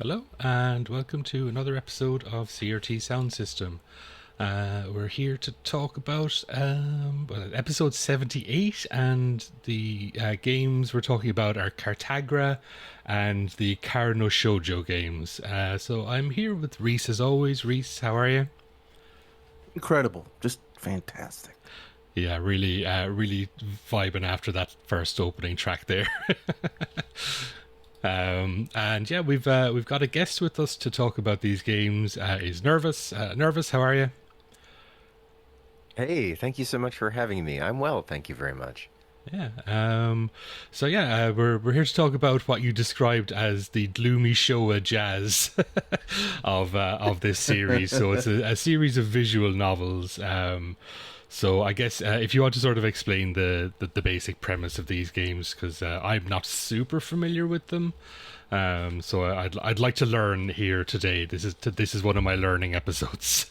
Hello, and welcome to another episode of CRT Sound System. We're here to talk about episode 78, and the games we're talking about are Cartagra and the Karanoshojo games. So I'm here with Reese as always. Reese, how are you? Incredible. Just fantastic. Yeah, really vibing after that first opening track there. And yeah, we've got a guest with us to talk about these games. Is Nurvuss. Nurvuss, how are you? Hey, thank you so much for having me. I'm well, thank you very much. Yeah. So yeah, we're here to talk about what you described as the gloomy Showa Jazz of this series. So it's a series of visual novels. So I guess if you want to sort of explain the basic premise of these games, because I'm not super familiar with them. So I'd like to learn here today. This is one of my learning episodes.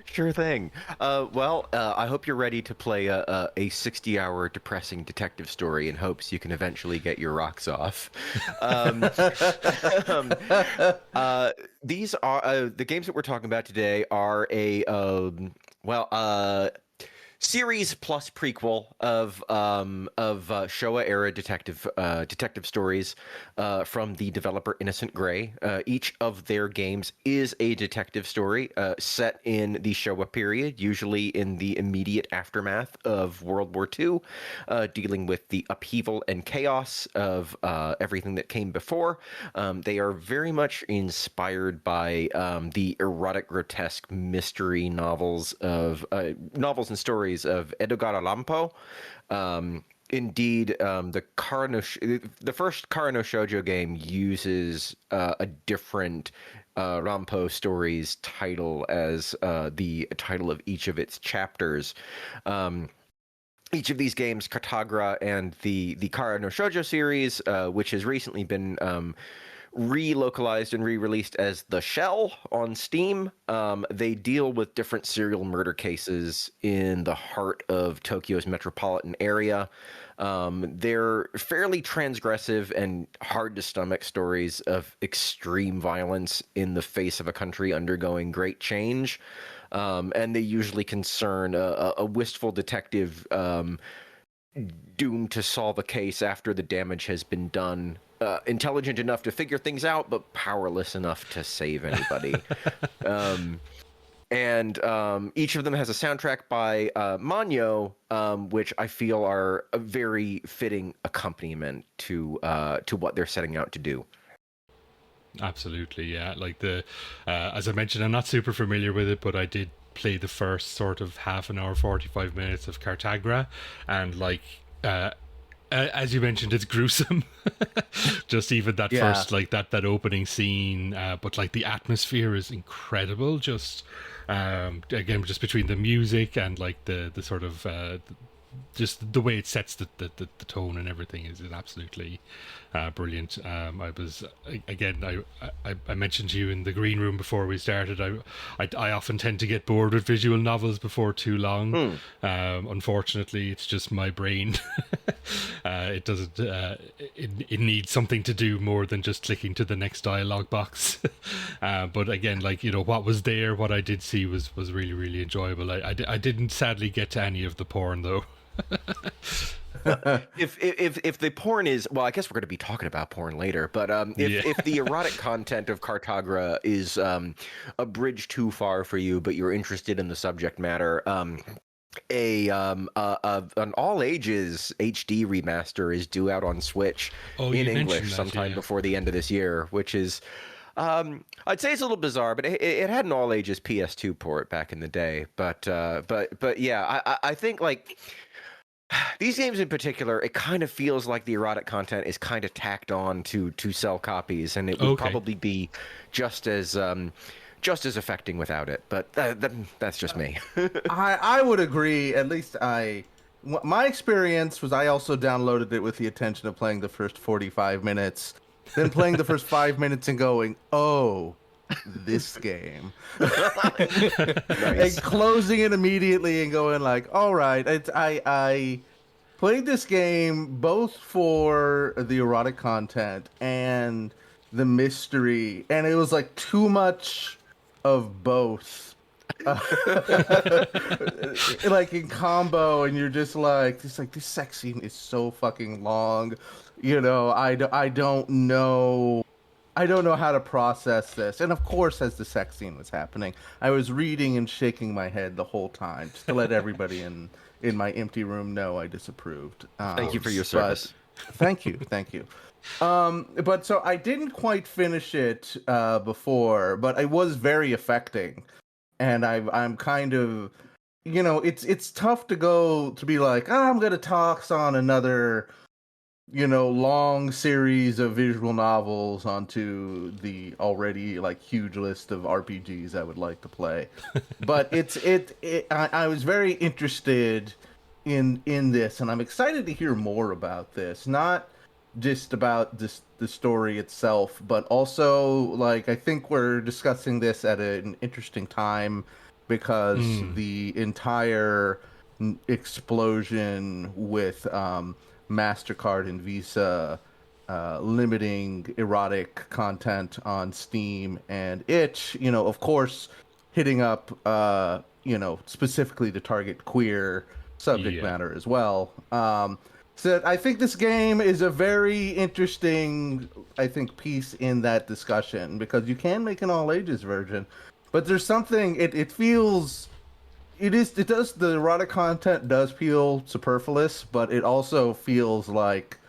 Sure thing. I hope you're ready to play a 60-hour depressing detective story in hopes you can eventually get your rocks off. These are the games that we're talking about today are series plus prequel of Showa era detective stories from the developer Innocent Gray. Each of their games is a detective story set in the Showa period, usually in the immediate aftermath of World War II, dealing with the upheaval and chaos of everything that came before. They are very much inspired by the erotic, grotesque mystery novels and stories of Edgar Allan Poe. Indeed, the first Karanoshojo game uses a different Rampo stories title as the title of each of its chapters. Each of these games, Cartagra and the Karanoshojo series, which has recently been relocalized and re-released as The Shell on Steam. They deal with different serial murder cases in the heart of Tokyo's metropolitan area. They're fairly transgressive and hard-to-stomach stories of extreme violence in the face of a country undergoing great change. And they usually concern a wistful detective doomed to solve a case after the damage has been done. Intelligent enough to figure things out, but powerless enough to save anybody. Each of them has a soundtrack by MANYO, which I feel are a very fitting accompaniment to what they're setting out to do. Absolutely, yeah. Like as I mentioned, I'm not super familiar with it, but I did play the first sort of half an hour, 45 minutes of Cartagra, and as you mentioned, it's gruesome. Just even that first, like that opening scene, but like the atmosphere is incredible. Just again, just between the music and like the sort of just the way it sets the tone and everything is absolutely brilliant. I mentioned to you in the green room before we started. I often tend to get bored with visual novels before too long. Unfortunately, it's just my brain. It doesn't. It needs something to do more than just clicking to the next dialogue box. But again, like, you know, what was there, what I did see was really enjoyable. I didn't sadly get to any of the porn though. If the porn is, well, I guess we're going to be talking about porn later, but if the erotic content of Cartagra is a bridge too far for you, but you're interested in the subject matter, an all ages HD remaster is due out on Switch in English sometime before the end of this year, which is I'd say it's a little bizarre, but it had an all ages PS2 port back in the day. But yeah, I think like these games in particular, it kind of feels like the erotic content is kind of tacked on to sell copies, and it would probably be just as affecting without it. But that's just me. I would agree. At least my experience was I also downloaded it with the intention of playing the first 45 minutes, then playing the first 5 minutes and going, oh, this game. Nice. And closing it immediately and going like, all right, I played this game both for the erotic content and the mystery, and it was like too much of both. Like in combo, and you're just like this sex scene is so fucking long. I don't know. I don't know how to process this. And of course, as the sex scene was happening, I was reading and shaking my head the whole time, just to let everybody in my empty room know I disapproved. Thank you for your service. Thank you, thank you. But so I didn't quite finish it before, but it was very affecting, and I'm kind of, it's tough to go to be like, I'm gonna toss on another, long series of visual novels onto the already like huge list of RPGs I would like to play. But I was very interested in this, and I'm excited to hear more about this. Not just about the story itself, but also like I think we're discussing this at an interesting time because the entire explosion with MasterCard and Visa limiting erotic content on Steam and itch, of course, hitting up, specifically to target queer subject matter as well. So I think this game is a very interesting, piece in that discussion, because you can make an all ages version, but there's something, it feels, the erotic content does feel superfluous, but it also feels like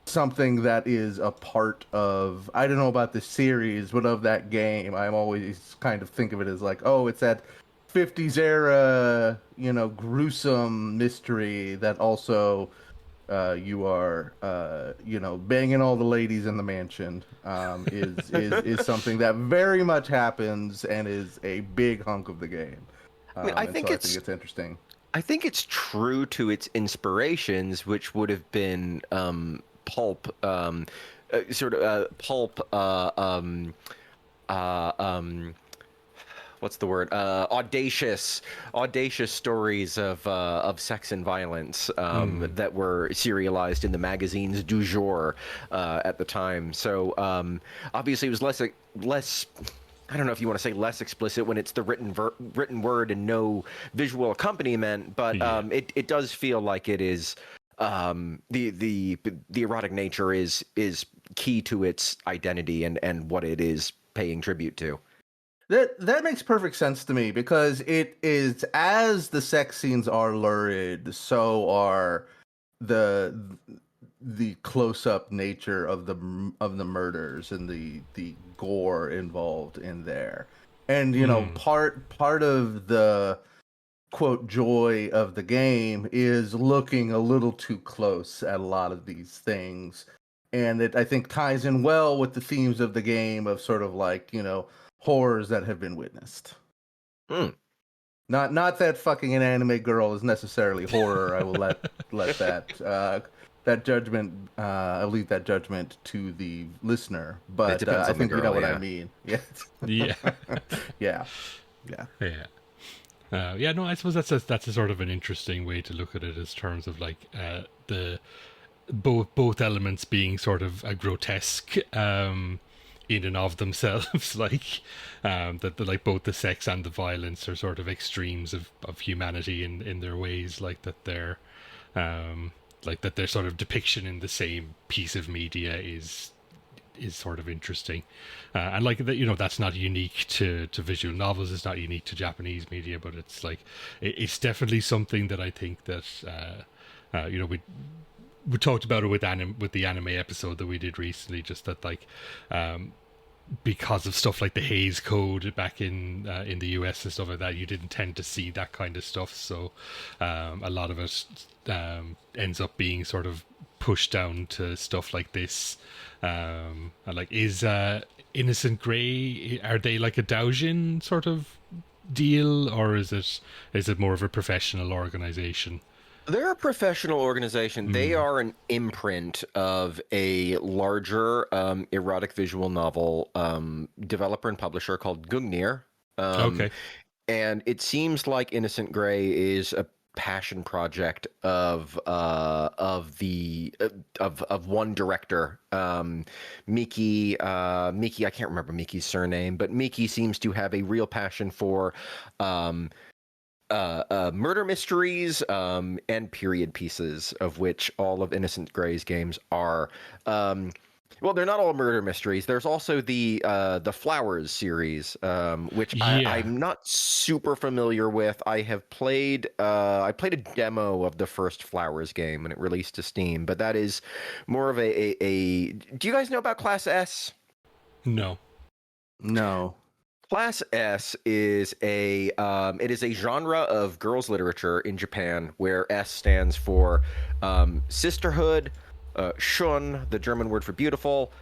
something that is a part of, I don't know about the series, but of that game. I'm always kind of think of it as like, oh, it's that 50s era, gruesome mystery that also you are, banging all the ladies in the mansion, is something that very much happens and is a big hunk of the game. I think it's interesting. I think it's true to its inspirations, which would have been pulp, what's the word? Audacious stories of sex and violence that were serialized in the magazines du jour at the time. So obviously, it was less. I don't know if you want to say less explicit when it's the written word and no visual accompaniment, but it does feel like it is the erotic nature is key to its identity and what it is paying tribute to. That makes perfect sense to me, because it is, as the sex scenes are lurid, so are the close-up nature of the murders and the gore involved in there. And part of the quote joy of the game is looking a little too close at a lot of these things, and it, I think, ties in well with the themes of the game of sort of like, horrors that have been witnessed. Not that fucking an anime girl is necessarily horror. I will let that judgment. I'll leave that judgment to the listener. But I think you know what I mean. Yeah. Yeah. No, I suppose that's a sort of an interesting way to look at it, as terms of like the both elements being sort of a grotesque in and of themselves, like that like both the sex and the violence are sort of extremes of humanity in their ways, like that their sort of depiction in the same piece of media is sort of interesting, and like that, that's not unique to visual novels. It's not unique to Japanese media, but it's like it's definitely something that I think that we talked about it with the anime episode that we did recently, just that like because of stuff like the Hays Code back in the US and stuff like that, you didn't tend to see that kind of stuff. So a lot of it ends up being sort of pushed down to stuff like this. And like, is Innocent Grey, are they like a Doujin sort of deal, or is it more of a professional organization? They're a professional organization. They are an imprint of a larger erotic visual novel developer and publisher called Gungnir. Okay. And it seems like Innocent Grey is passion project of one director, Miki. I can't remember Miki's surname, but Miki seems to have a real passion for murder mysteries and period pieces, of which all of Innocent Gray's games are. Well, they're not all murder mysteries. There's also the Flowers series, which I'm not super familiar with. I have played. I played a demo of the first Flowers game when it released to Steam, but that is more of a. Do you guys know about Class S? No. Class S is it is a genre of girls' literature in Japan where S stands for sisterhood, Shun, the German word for beautiful,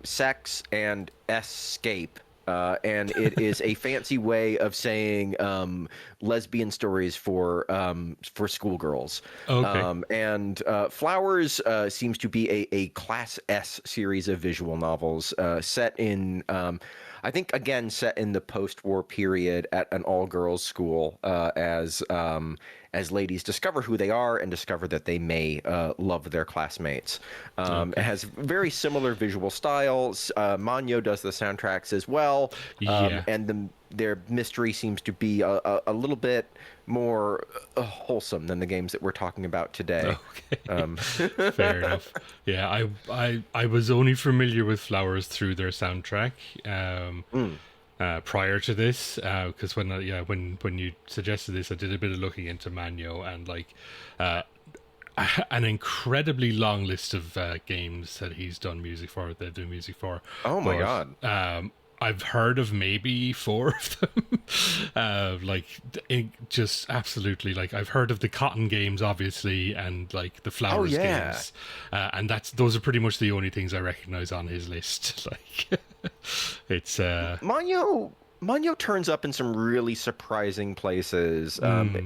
sex, and escape. And it is a fancy way of saying lesbian stories for schoolgirls. Okay. And Flowers seems to be a Class S series of visual novels set in, I think, again, set in the post-war period at an all-girls school as ladies discover who they are and discover that they may love their classmates. It has very similar visual styles. MANYO does the soundtracks as well. And their mystery seems to be a little bit more wholesome than the games that we're talking about today. Okay. Fair enough. Yeah, I was only familiar with Flowers through their soundtrack. Prior to this, because when you suggested this, I did a bit of looking into MANYO, and like an incredibly long list of games that he's done music for, that they do music for. Oh my god! I've heard of maybe 4 of them. Just absolutely, like, I've heard of the Cotton games, obviously, and like the Flowers games, and those are pretty much the only things I recognize on his list. Like, it's MANYO turns up in some really surprising places.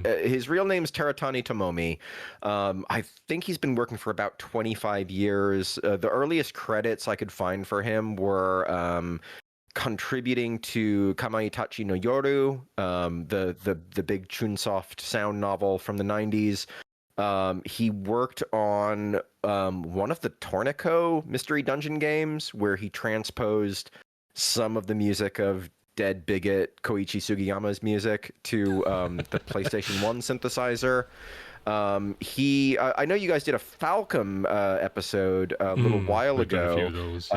His real name's Teratani Tomomi. I think he's been working for about 25 years. The earliest credits I could find for him were contributing to Kamaitachi no Yoru, the big Chunsoft sound novel from the 90s. He worked on one of the Tornico mystery dungeon games where he transposed some of the music of Dead Bigot Koichi Sugiyama's music to the PlayStation 1 synthesizer. I know you guys did a Falcom episode a little while ago. A few of those,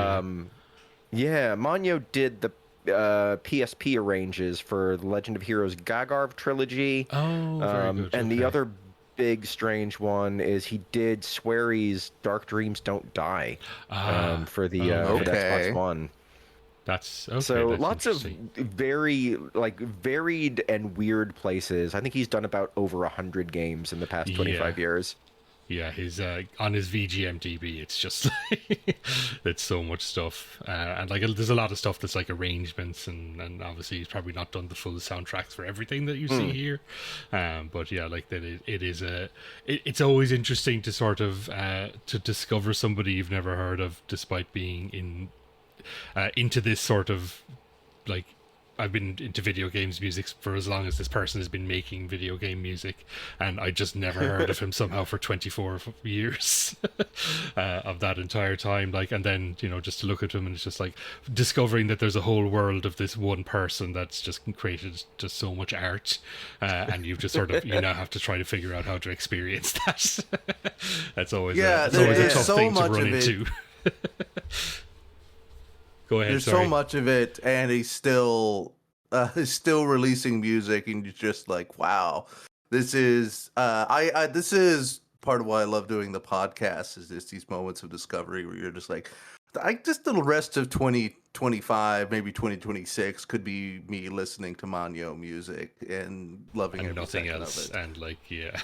yeah. MANYO did the PSP arranges for the Legend of Heroes Gagarv trilogy. Oh, very good. And the other big strange one is he did Swery's Dark Dreams Don't Die for the Xbox One. That's okay. So that's lots of very varied and weird places. I think he's done about over 100 games in the past 25 years. Yeah, his on his VGMDB, it's just like, it's so much stuff, and like there's a lot of stuff that's like arrangements, and obviously he's probably not done the full soundtracks for everything that you see here, but yeah, like that it's always interesting to sort of to discover somebody you've never heard of, despite being into this sort of, like, I've been into video games music for as long as this person has been making video game music, and I just never heard of him somehow for 24 years of that entire time. Like, and then, you know, just to look at him, and it's just like discovering that there's a whole world of this one person that's just created just so much art, and you've just sort of, you now have to try to figure out how to experience that. That's always a tough thing to run into. Go ahead. There's so much of it, and he's still releasing music, and you're just like, wow, this is this is part of why I love doing the podcast, is just these moments of discovery where you're just like, just the rest of 2025, maybe 2026 could be me listening to MANYO music and loving and every nothing second else, of it. and like yeah.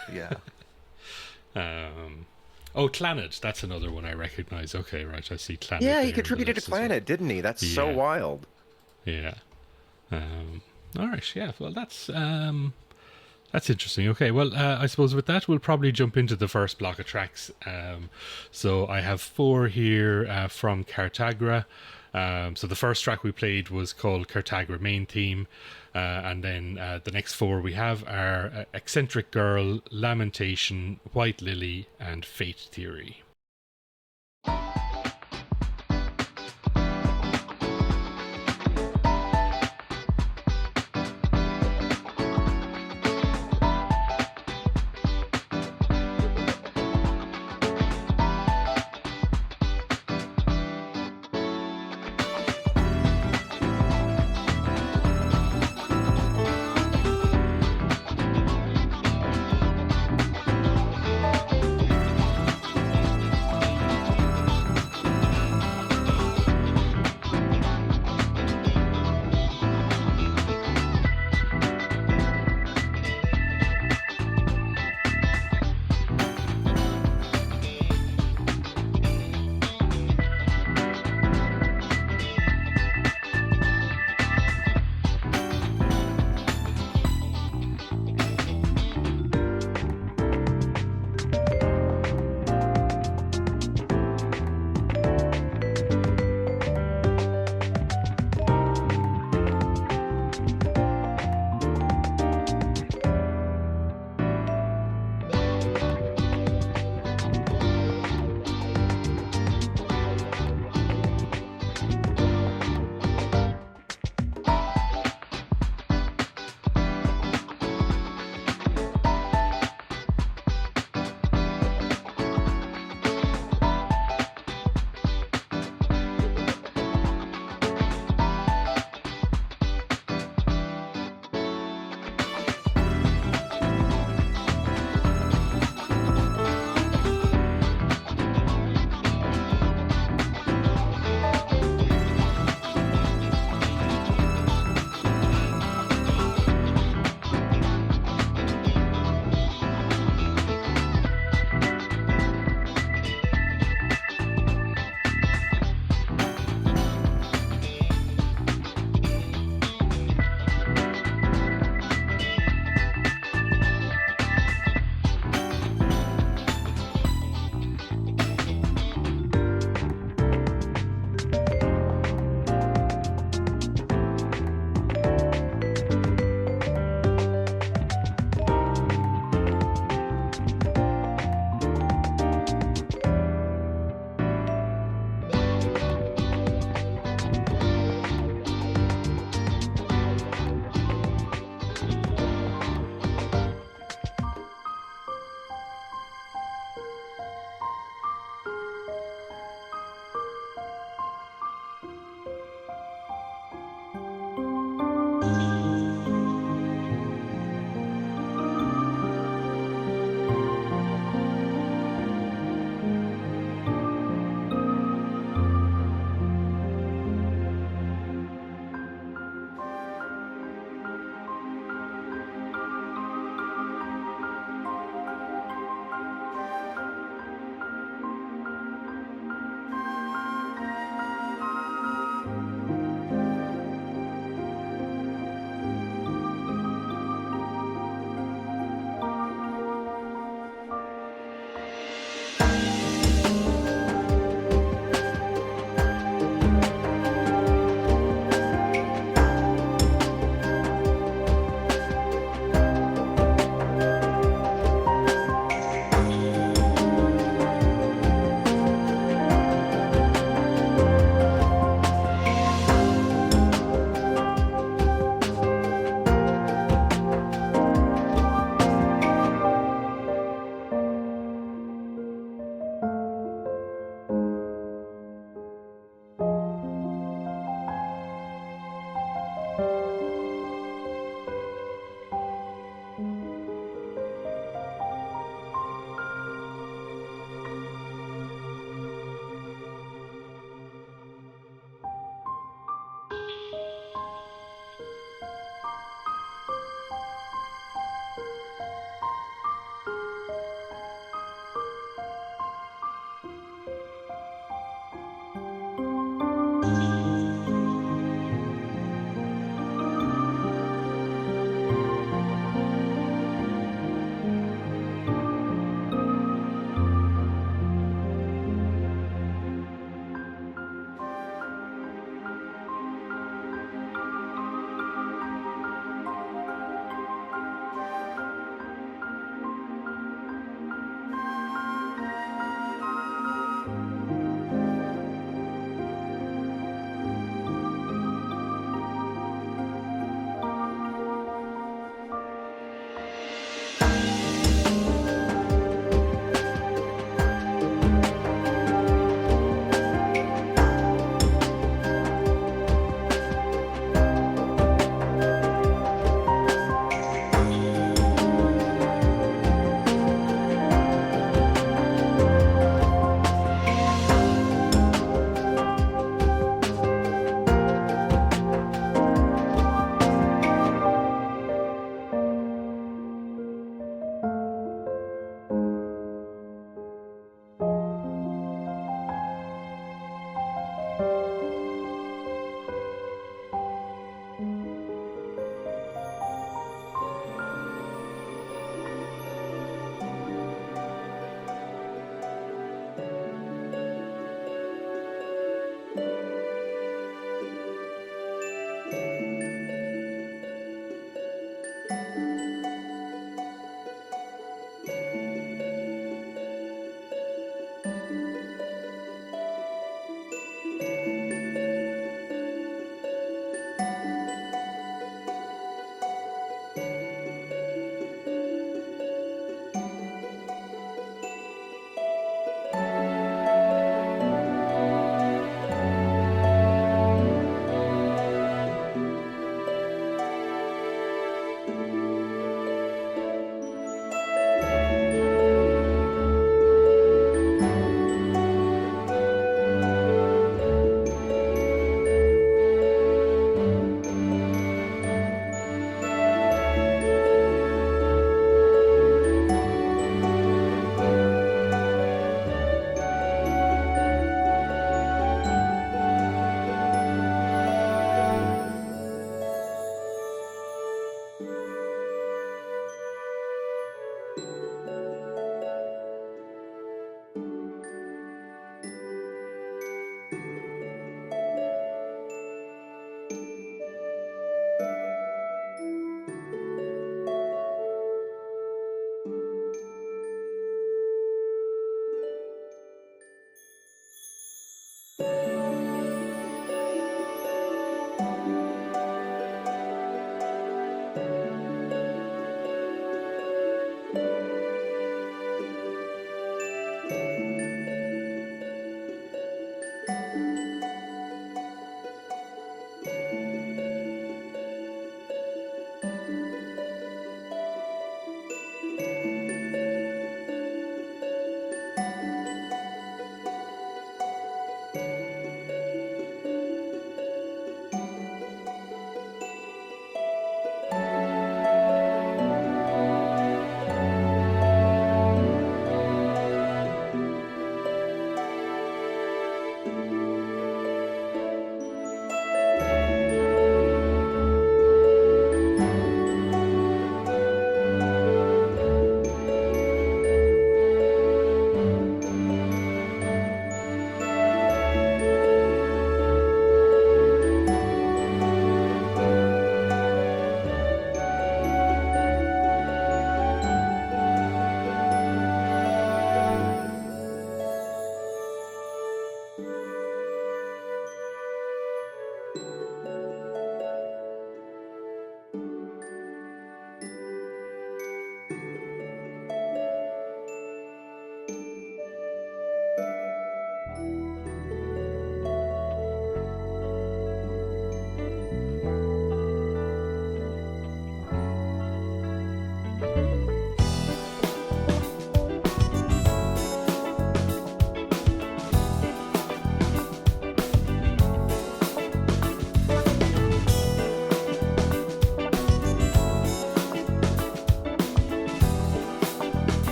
Oh, Clannad, that's another one I recognize. Okay, right, I see Clannad. Yeah, he contributed to Clannad, didn't he? That's so wild. Yeah. All right, yeah, well, that's interesting. Okay, well, I suppose with that, we'll probably jump into the first block of tracks. So I have 4 here from Cartagra. So the first track we played was called Cartagra Main Theme, and then the next four we have are Eccentric Girl, Lamentation, White Lily, and Fate Theory.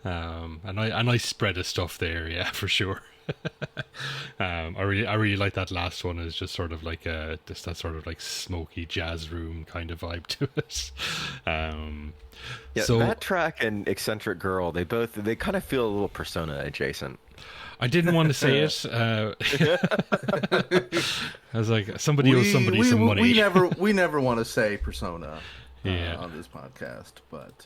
A nice spread of stuff there, yeah, for sure. I really like that last one. Is just sort of like just that sort of like smoky jazz room kind of vibe to it. Um, Yeah, so that track and Eccentric Girl, they kind of feel a little Persona adjacent. I didn't want to say it. I was like, somebody owes somebody some money. We never want to say Persona Yeah. on this podcast, but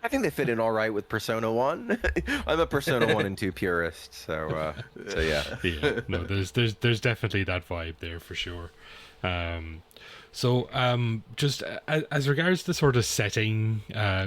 I think they fit in all right with Persona 1. I'm a Persona 1 and 2 purist, so yeah. Yeah, no, there's definitely that vibe there for sure. Just as regards the sort of setting,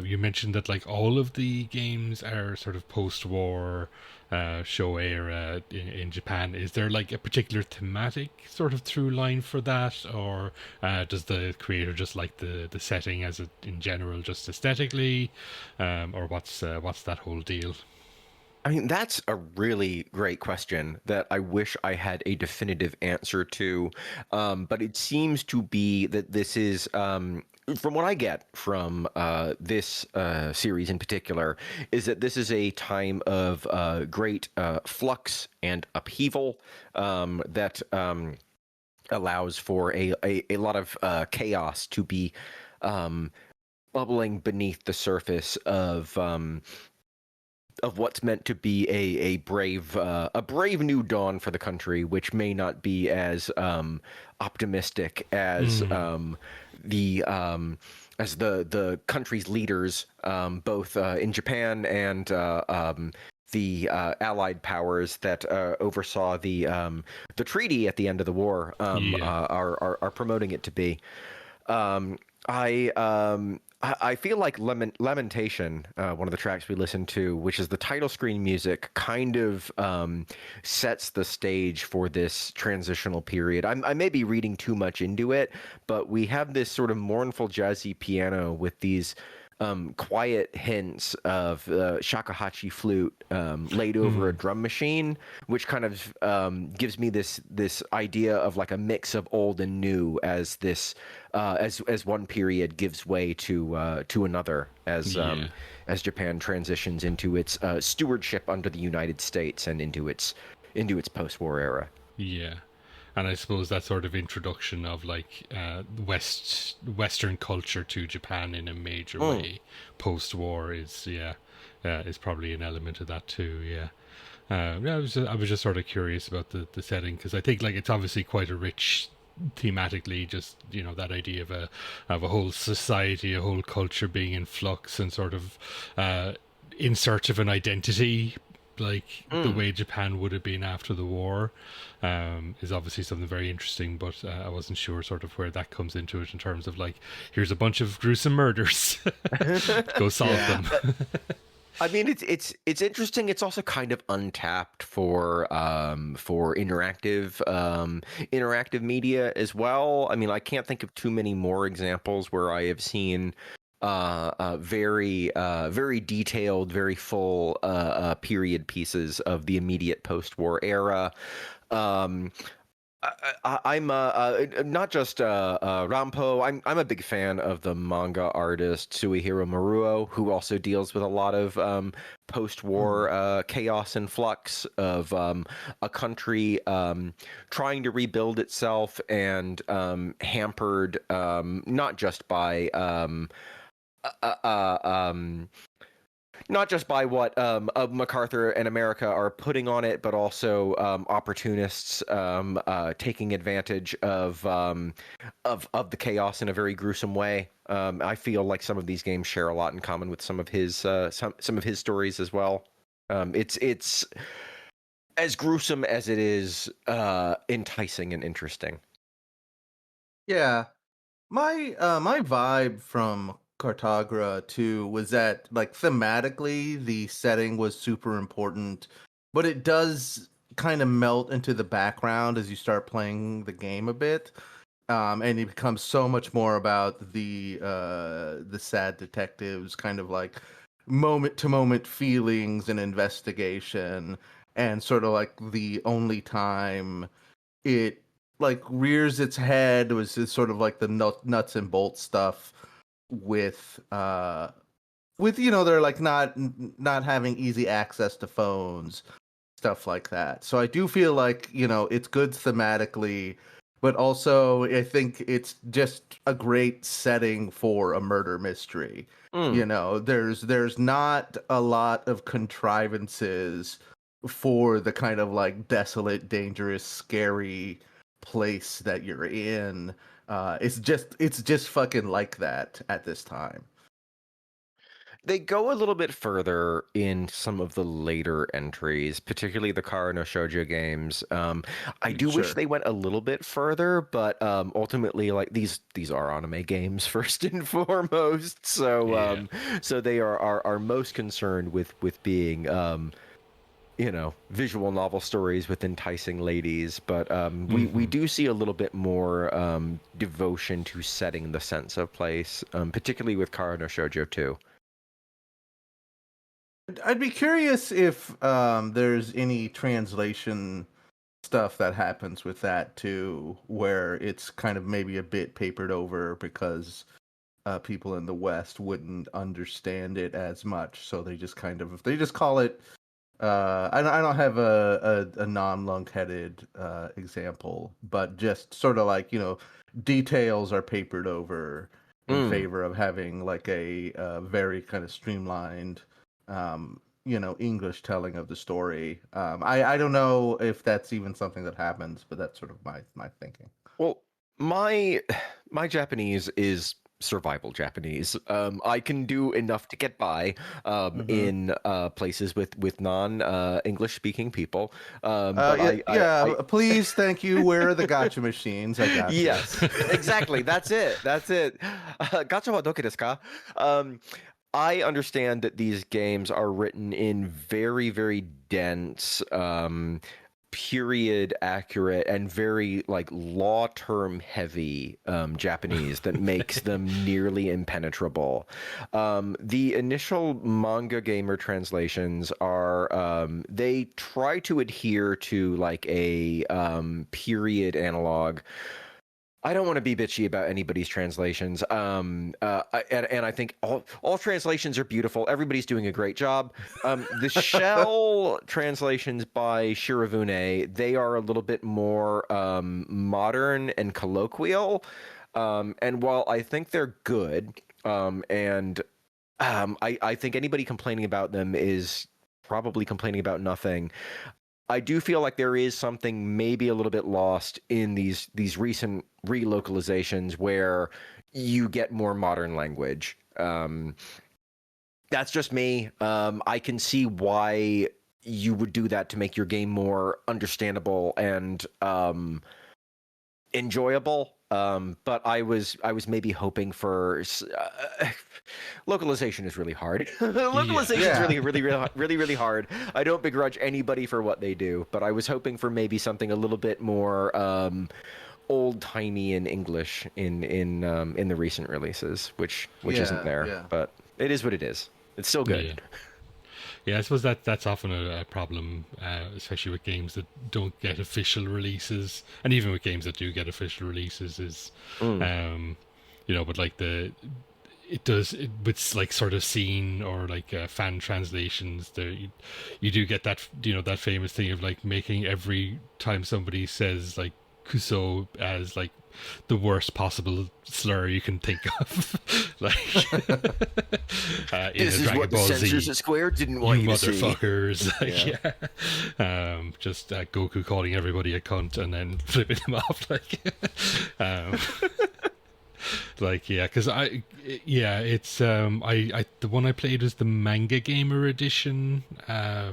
you mentioned that like all of the games are sort of post-war Showa era in Japan. Is there like a particular thematic sort of through line for that, or does the creator just like the setting as in general, just aesthetically, or what's that whole deal? I mean, that's a really great question that I wish I had a definitive answer to. But it seems to be that this is, from what I get from this series in particular, is that this is a time of great flux and upheaval that allows for a lot of chaos to be bubbling beneath the surface of what's meant to be a brave new dawn for the country, which may not be as optimistic as the country's leaders, both in Japan and the allied powers that oversaw the treaty at the end of the war are promoting it to be. I feel like Lamentation, one of the tracks we listened to, which is the title screen music, kind of sets the stage for this transitional period. I may be reading too much into it, but we have this sort of mournful jazzy piano with these quiet hints of shakuhachi flute laid over a drum machine, which kind of gives me this idea of like a mix of old and new as this as one period gives way to another as Japan transitions into its stewardship under the United States and into its post-war era. Yeah. And I suppose that sort of introduction of like Western culture to Japan in a major way post-war is probably an element of that too. Yeah, I was just sort of curious about the setting, because I think like it's obviously quite a rich thematically, just that idea of a whole society, a whole culture being in flux and sort of in search of an identity, like the way Japan would have been after the war, is obviously something very interesting. But I wasn't sure sort of where that comes into it in terms of like, here's a bunch of gruesome murders, go solve them. I mean, it's interesting. It's also kind of untapped for interactive media as well. I mean, I can't think of too many more examples where I have seen very detailed, very full period pieces of the immediate post-war era. I'm not just Rampo. I'm a big fan of the manga artist Suihiro Maruo, who also deals with a lot of post-war chaos and flux of a country trying to rebuild itself and hampered not just by what MacArthur and America are putting on it, but also opportunists taking advantage of the chaos in a very gruesome way. I feel like some of these games share a lot in common with some of his stories as well. It's as gruesome as it is enticing and interesting. Yeah, my vibe from Cartagra too was that like thematically the setting was super important, but it does kind of melt into the background as you start playing the game a bit, and it becomes so much more about the sad detectives, kind of like moment to moment feelings and investigation, and sort of like the only time it like rears its head was just sort of like the nuts and bolts stuff with with they're like not having easy access to phones, stuff like that. So I do feel like it's good thematically, but also I think it's just a great setting for a murder mystery. There's not a lot of contrivances for the kind of like desolate, dangerous, scary place that you're in. It's just fucking like that at this time. They go a little bit further in some of the later entries, particularly the Karanoshojo games. I do wish Sure. they went a little bit further, but ultimately, like these are anime games first and foremost. So so they are most concerned with being visual novel stories with enticing ladies, but we do see a little bit more devotion to setting the sense of place, particularly with Karanoshojo too. I'd be curious if there's any translation stuff that happens with that too, where it's kind of maybe a bit papered over because people in the West wouldn't understand it as much, so they just call it. I don't have a non-lunk-headed example, but just sort of like details are papered over in favor of having like a very kind of streamlined English telling of the story. I don't know if that's even something that happens, but that's sort of my thinking. Well, my Japanese is survival Japanese. I can do enough to get by in places with non English speaking people. But Please, thank you. Where are the gotcha machines? I got you. yes, exactly. That's it. That's it. Gacha wa doke desu ka? I understand that these games are written in very, very dense, period accurate, and very like law term heavy Japanese that makes them nearly impenetrable. The initial manga gamer translations are they try to adhere to like a period analog. I don't want to be bitchy about anybody's translations. And I think all translations are beautiful. Everybody's doing a great job. The shell translations by Shirofune, they are a little bit more modern and colloquial. And while I think they're good, I think anybody complaining about them is probably complaining about nothing. I do feel like there is something maybe a little bit lost in these recent relocalizations where you get more modern language. That's just me. I can see why you would do that to make your game more understandable and enjoyable. But I was maybe hoping for localization is really hard. Localization is really hard. I don't begrudge anybody for what they do, but I was hoping for maybe something a little bit more old timey in English in the recent releases, which isn't there. Yeah. But it is what it is. It's still good. Yeah, I suppose that's often a problem, especially with games that don't get official releases, and even with games that do get official releases, is, but like with like sort of scene or like fan translations, there you do get that that famous thing of like making every time somebody says like kuso as like the worst possible slur you can think of. Like this is Dragon what the Ball censors Z, at Square didn't want you to see. Motherfuckers. Like, just Goku calling everybody a cunt and then flipping them off. Like because it's the one I played was the Manga Gamer edition. I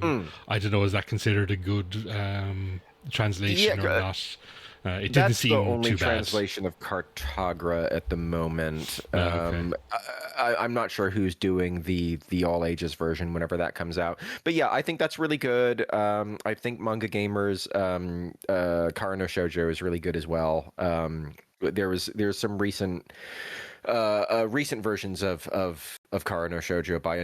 don't know, is that considered a good translation or not? It didn't seem the only too bad. translation of Cartagra at the moment. Okay. I'm not sure who's doing the all ages version whenever that comes out. But yeah, I think that's really good. I think Manga Gamer's Karanoshojo is really good as well. There's some recent versions of Karanoshojo by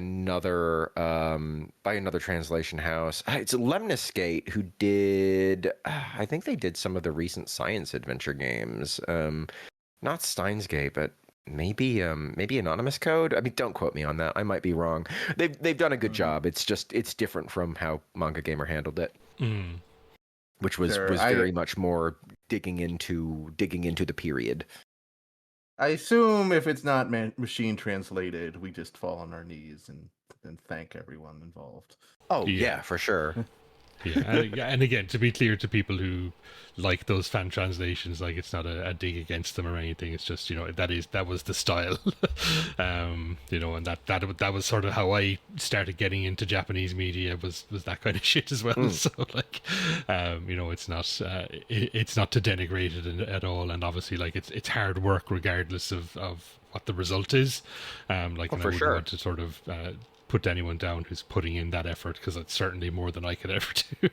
another translation house. It's Lemniscate who did. I think they did some of the recent science adventure games. Not Steins Gate, but maybe anonymous code. I mean, don't quote me on that. I might be wrong. They've done a good job. It's different from how Manga Gamer handled it, which was very much more digging into the period. I assume if it's not machine translated, we just fall on our knees and thank everyone involved. Oh yeah, for sure. And again, to be clear to people who like those fan translations, like it's not a dig against them or anything. It's just, you know, that was the style, you know, and that was sort of how I started getting into Japanese media was that kind of shit as well. So like, you know, it's not to denigrate it at all, and obviously like it's hard work regardless of what the result is. Like, and I wouldn't want to sort of put anyone down who's putting in that effort, because it's certainly more than I could ever do.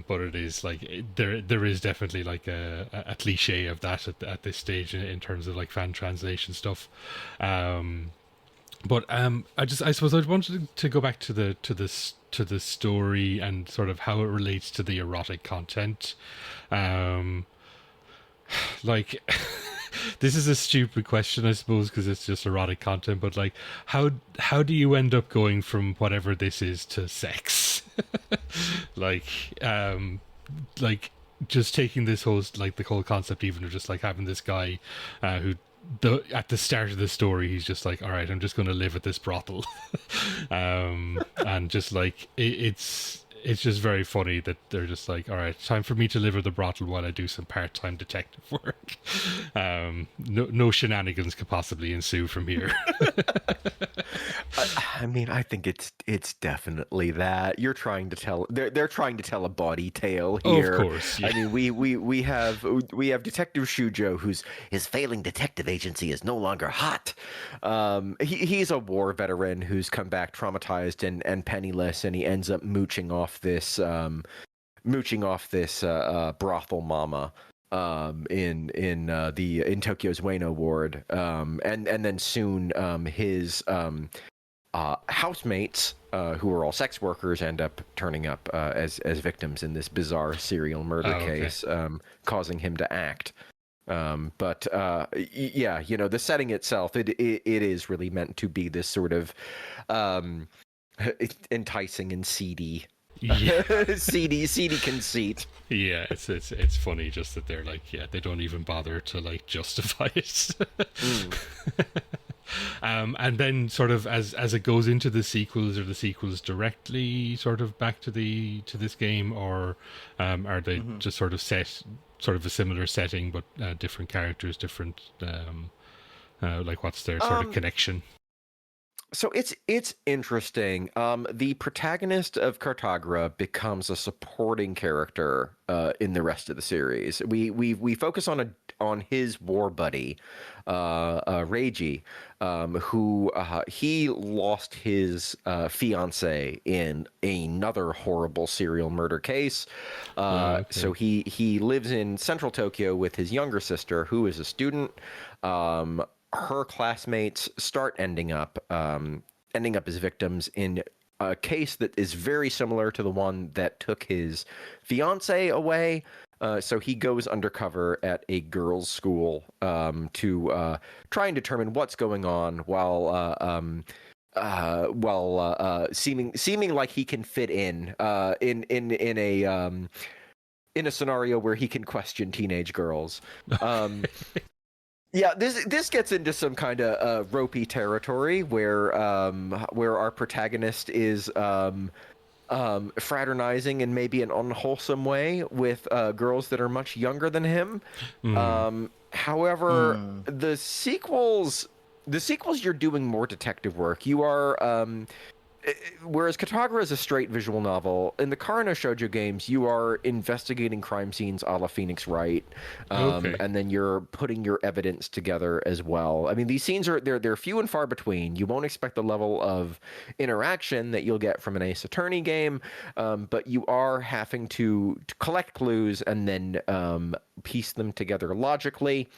But it is like there is definitely like a cliche of that at this stage in terms of like fan translation stuff. But I suppose I wanted to go back to the story and sort of how it relates to the erotic content. Like this is a stupid question, I suppose, because it's just erotic content, but like how do you end up going from whatever this is to sex? like just taking this whole, like the whole concept even of just like having this guy who at the start of the story he's just like, all right, I'm just going to live at this brothel. And just like it's just very funny that they're just like, all right, time for me to live at the brothel while I do some part-time detective work. No shenanigans could possibly ensue from here. I mean, I think it's definitely that. You're trying to tell they're trying to tell a body tale here. Of course, yeah. I mean, we have Detective Shoujo, his failing detective agency is no longer hot. He's a war veteran who's come back traumatized and penniless, and he ends up mooching off this brothel mama in Tokyo's Ueno ward, and then soon his housemates, who are all sex workers, end up turning up as victims in this bizarre serial murder case, causing him to act. But yeah, you know, the setting itself, it is really meant to be this sort of enticing and seedy. Yeah. seedy conceit. Yeah, it's funny just that they're like, yeah, they don't even bother to like justify it. And then sort of as it goes into the sequels, are the sequels directly sort of back to this game, or are they just sort of set sort of a similar setting but different characters, different like what's their sort of connection? So it's interesting. The protagonist of Cartagra becomes a supporting character in the rest of the series. We focus on his war buddy, Reiji, who he lost his fiance in another horrible serial murder case. So he lives in central Tokyo with his younger sister, who is a student. Her classmates start ending up as victims in a case that is very similar to the one that took his fiance away. So he goes undercover at a girls' school to try and determine what's going on, while seeming like he can fit in a scenario where he can question teenage girls. Yeah, this gets into some kind of ropey territory where our protagonist is fraternizing in maybe an unwholesome way with girls that are much younger than him. However, the sequels, you're doing more detective work. You are whereas Cartagra is a straight visual novel, in the Karanoshojo games, you are investigating crime scenes a la Phoenix Wright, and then you're putting your evidence together as well. I mean, these scenes they're few and far between. You won't expect the level of interaction that you'll get from an Ace Attorney game, but you are having to collect clues and then piece them together logically.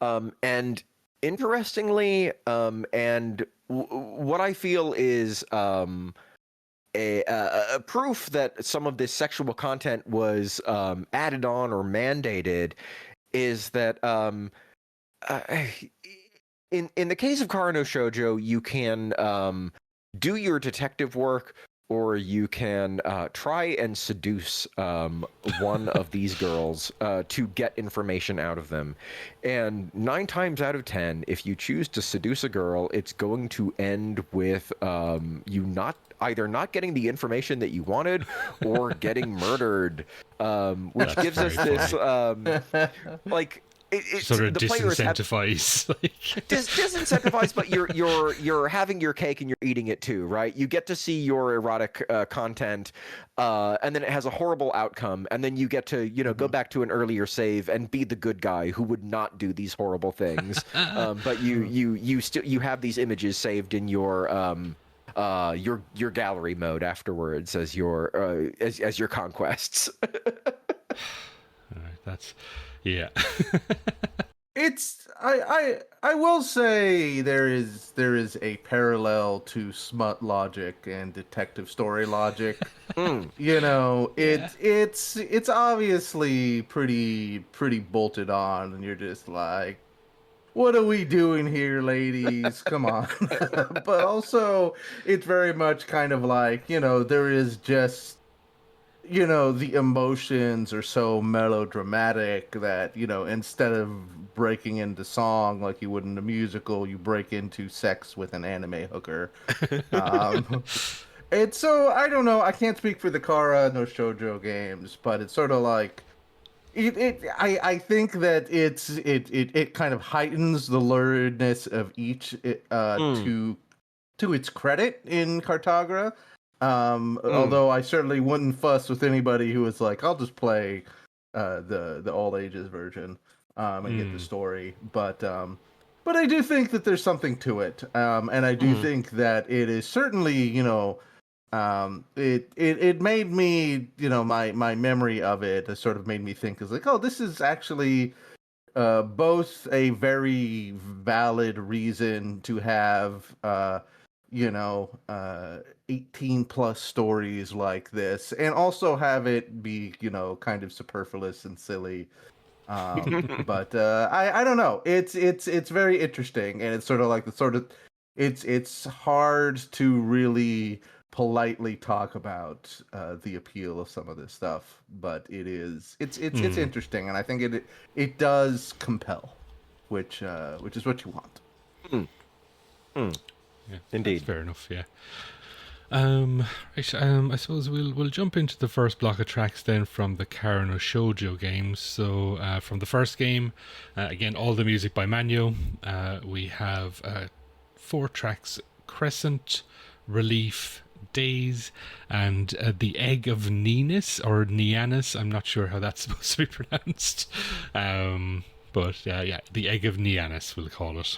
And interestingly, and what I feel is a proof that some of this sexual content was added on or mandated is that in the case of Karanoshojo, you can do your detective work, or you can try and seduce one of these girls to get information out of them. And 9 times out of 10, if you choose to seduce a girl, it's going to end with you either not getting the information that you wanted or getting murdered, which gives us this like. Sort of the players disincentivize. Disincentivize, but you're having your cake and you're eating it too, right? You get to see your erotic content, and then it has a horrible outcome, and then you get to go back to an earlier save and be the good guy who would not do these horrible things. But you have these images saved in your gallery mode afterwards as your as your conquests. All right, that's. Yeah. I will say there is a parallel to smut logic and detective story logic. It's obviously pretty bolted on, and you're just like, what are we doing here, ladies? Come on. But also it's very much kind of like, there is just the emotions are so melodramatic that, instead of breaking into song like you would in a musical, you break into sex with an anime hooker. And so, I don't know, I can't speak for the Karanoshojo games, but it's sort of like, I think that it kind of heightens the luridness of each to its credit in Cartagra. Although I certainly wouldn't fuss with anybody who was like, I'll just play the all ages version and get the story. But I do think that there's something to it, and I do think that it is certainly it made me my memory of it sort of made me think is like, oh, this is actually both a very valid reason to have 18 plus stories like this, and also have it be kind of superfluous and silly. But I don't know, it's very interesting, and it's sort of like it's hard to really politely talk about the appeal of some of this stuff, but it's interesting, and I think it does compel, which is what you want. Yeah, Indeed. That's fair enough. Yeah. Right, I suppose we'll jump into the first block of tracks then from the Karanoshojo games. So from the first game, again, all the music by MANYO. We have 4 tracks: Crescent, Relief, Days, and the Egg of Neanis or Neanis. I'm not sure how that's supposed to be pronounced. But the Egg of Neanis, we'll call it.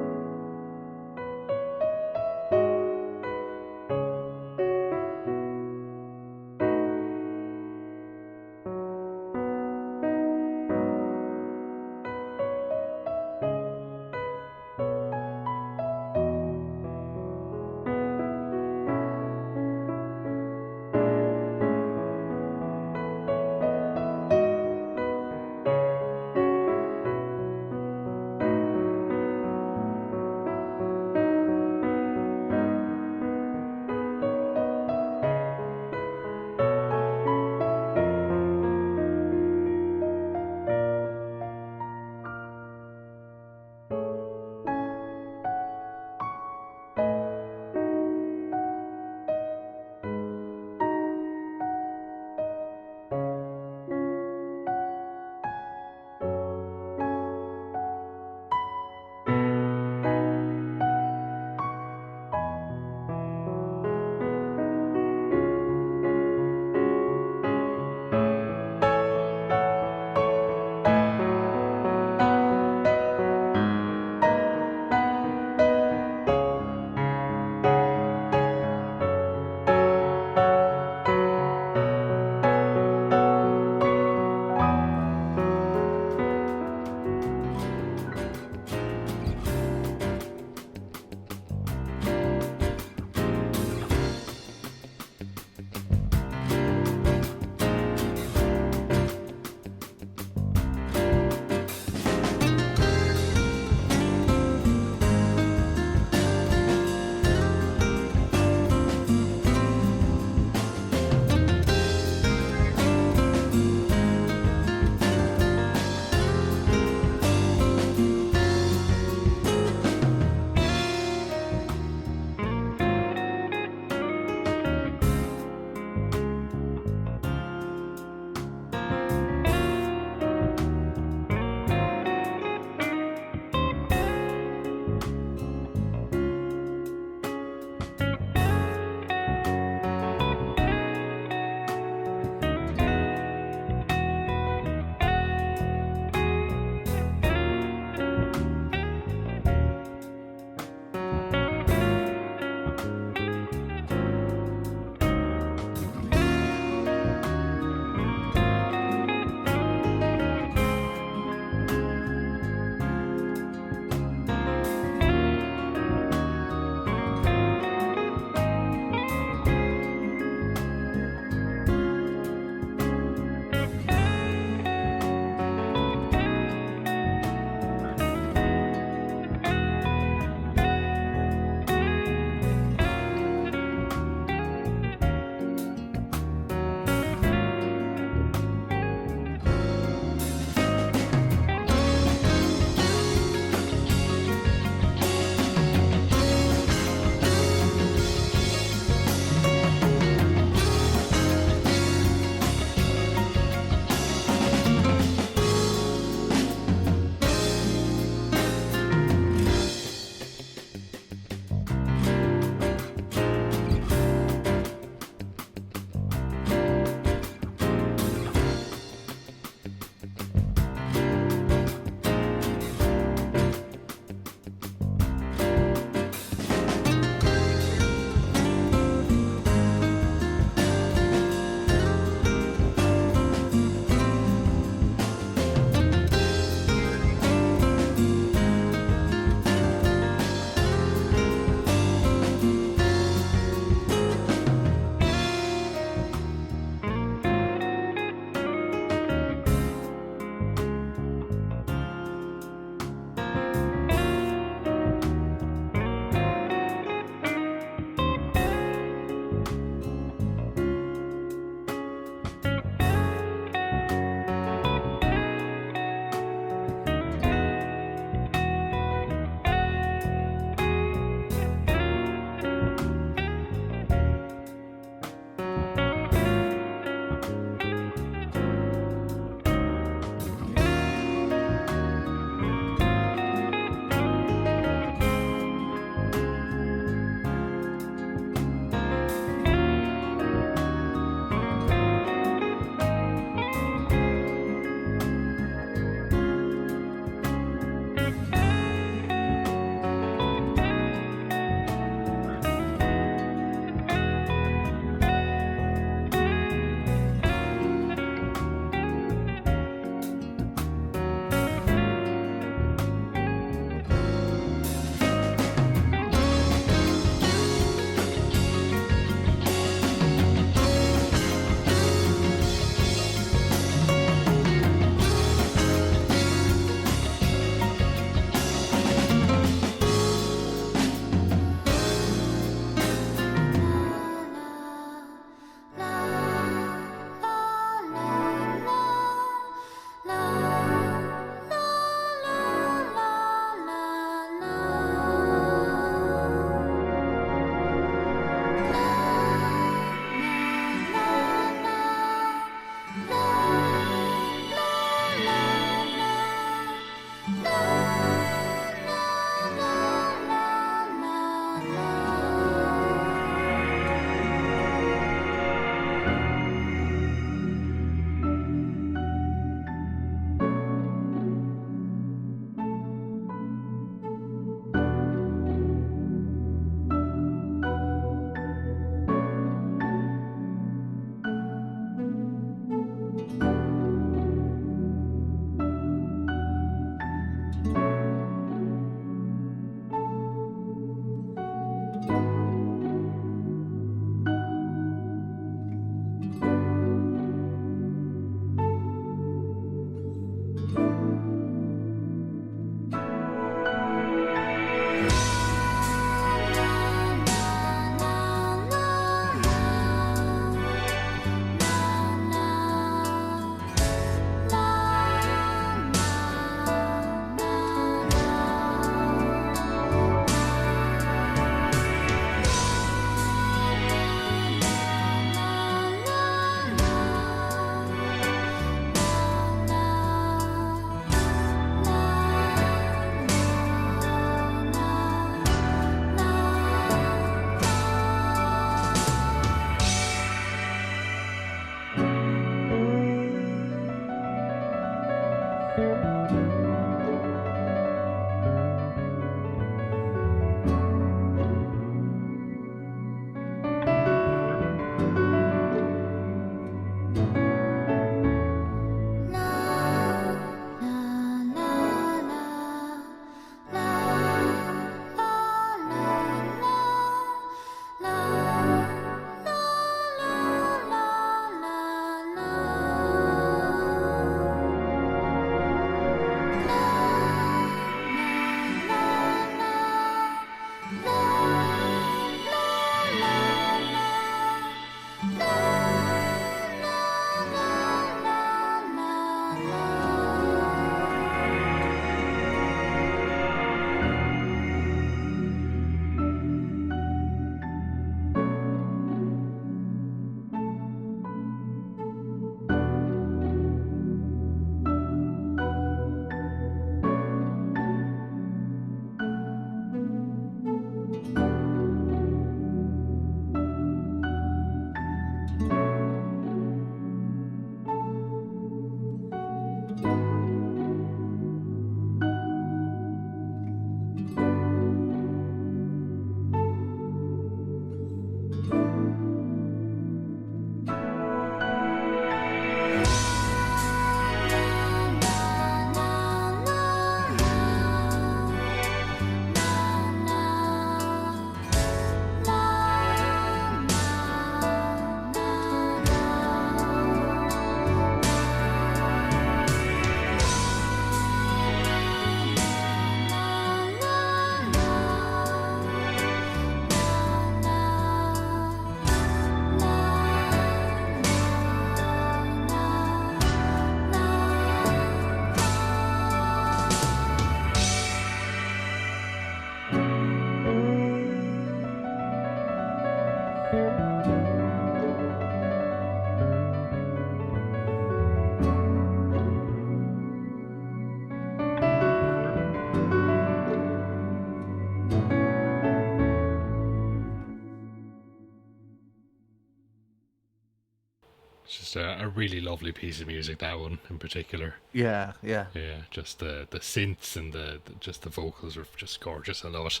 It's just a really lovely piece of music, that one in particular. Yeah, yeah. Yeah, just the synths and just the vocals are just gorgeous. I love it.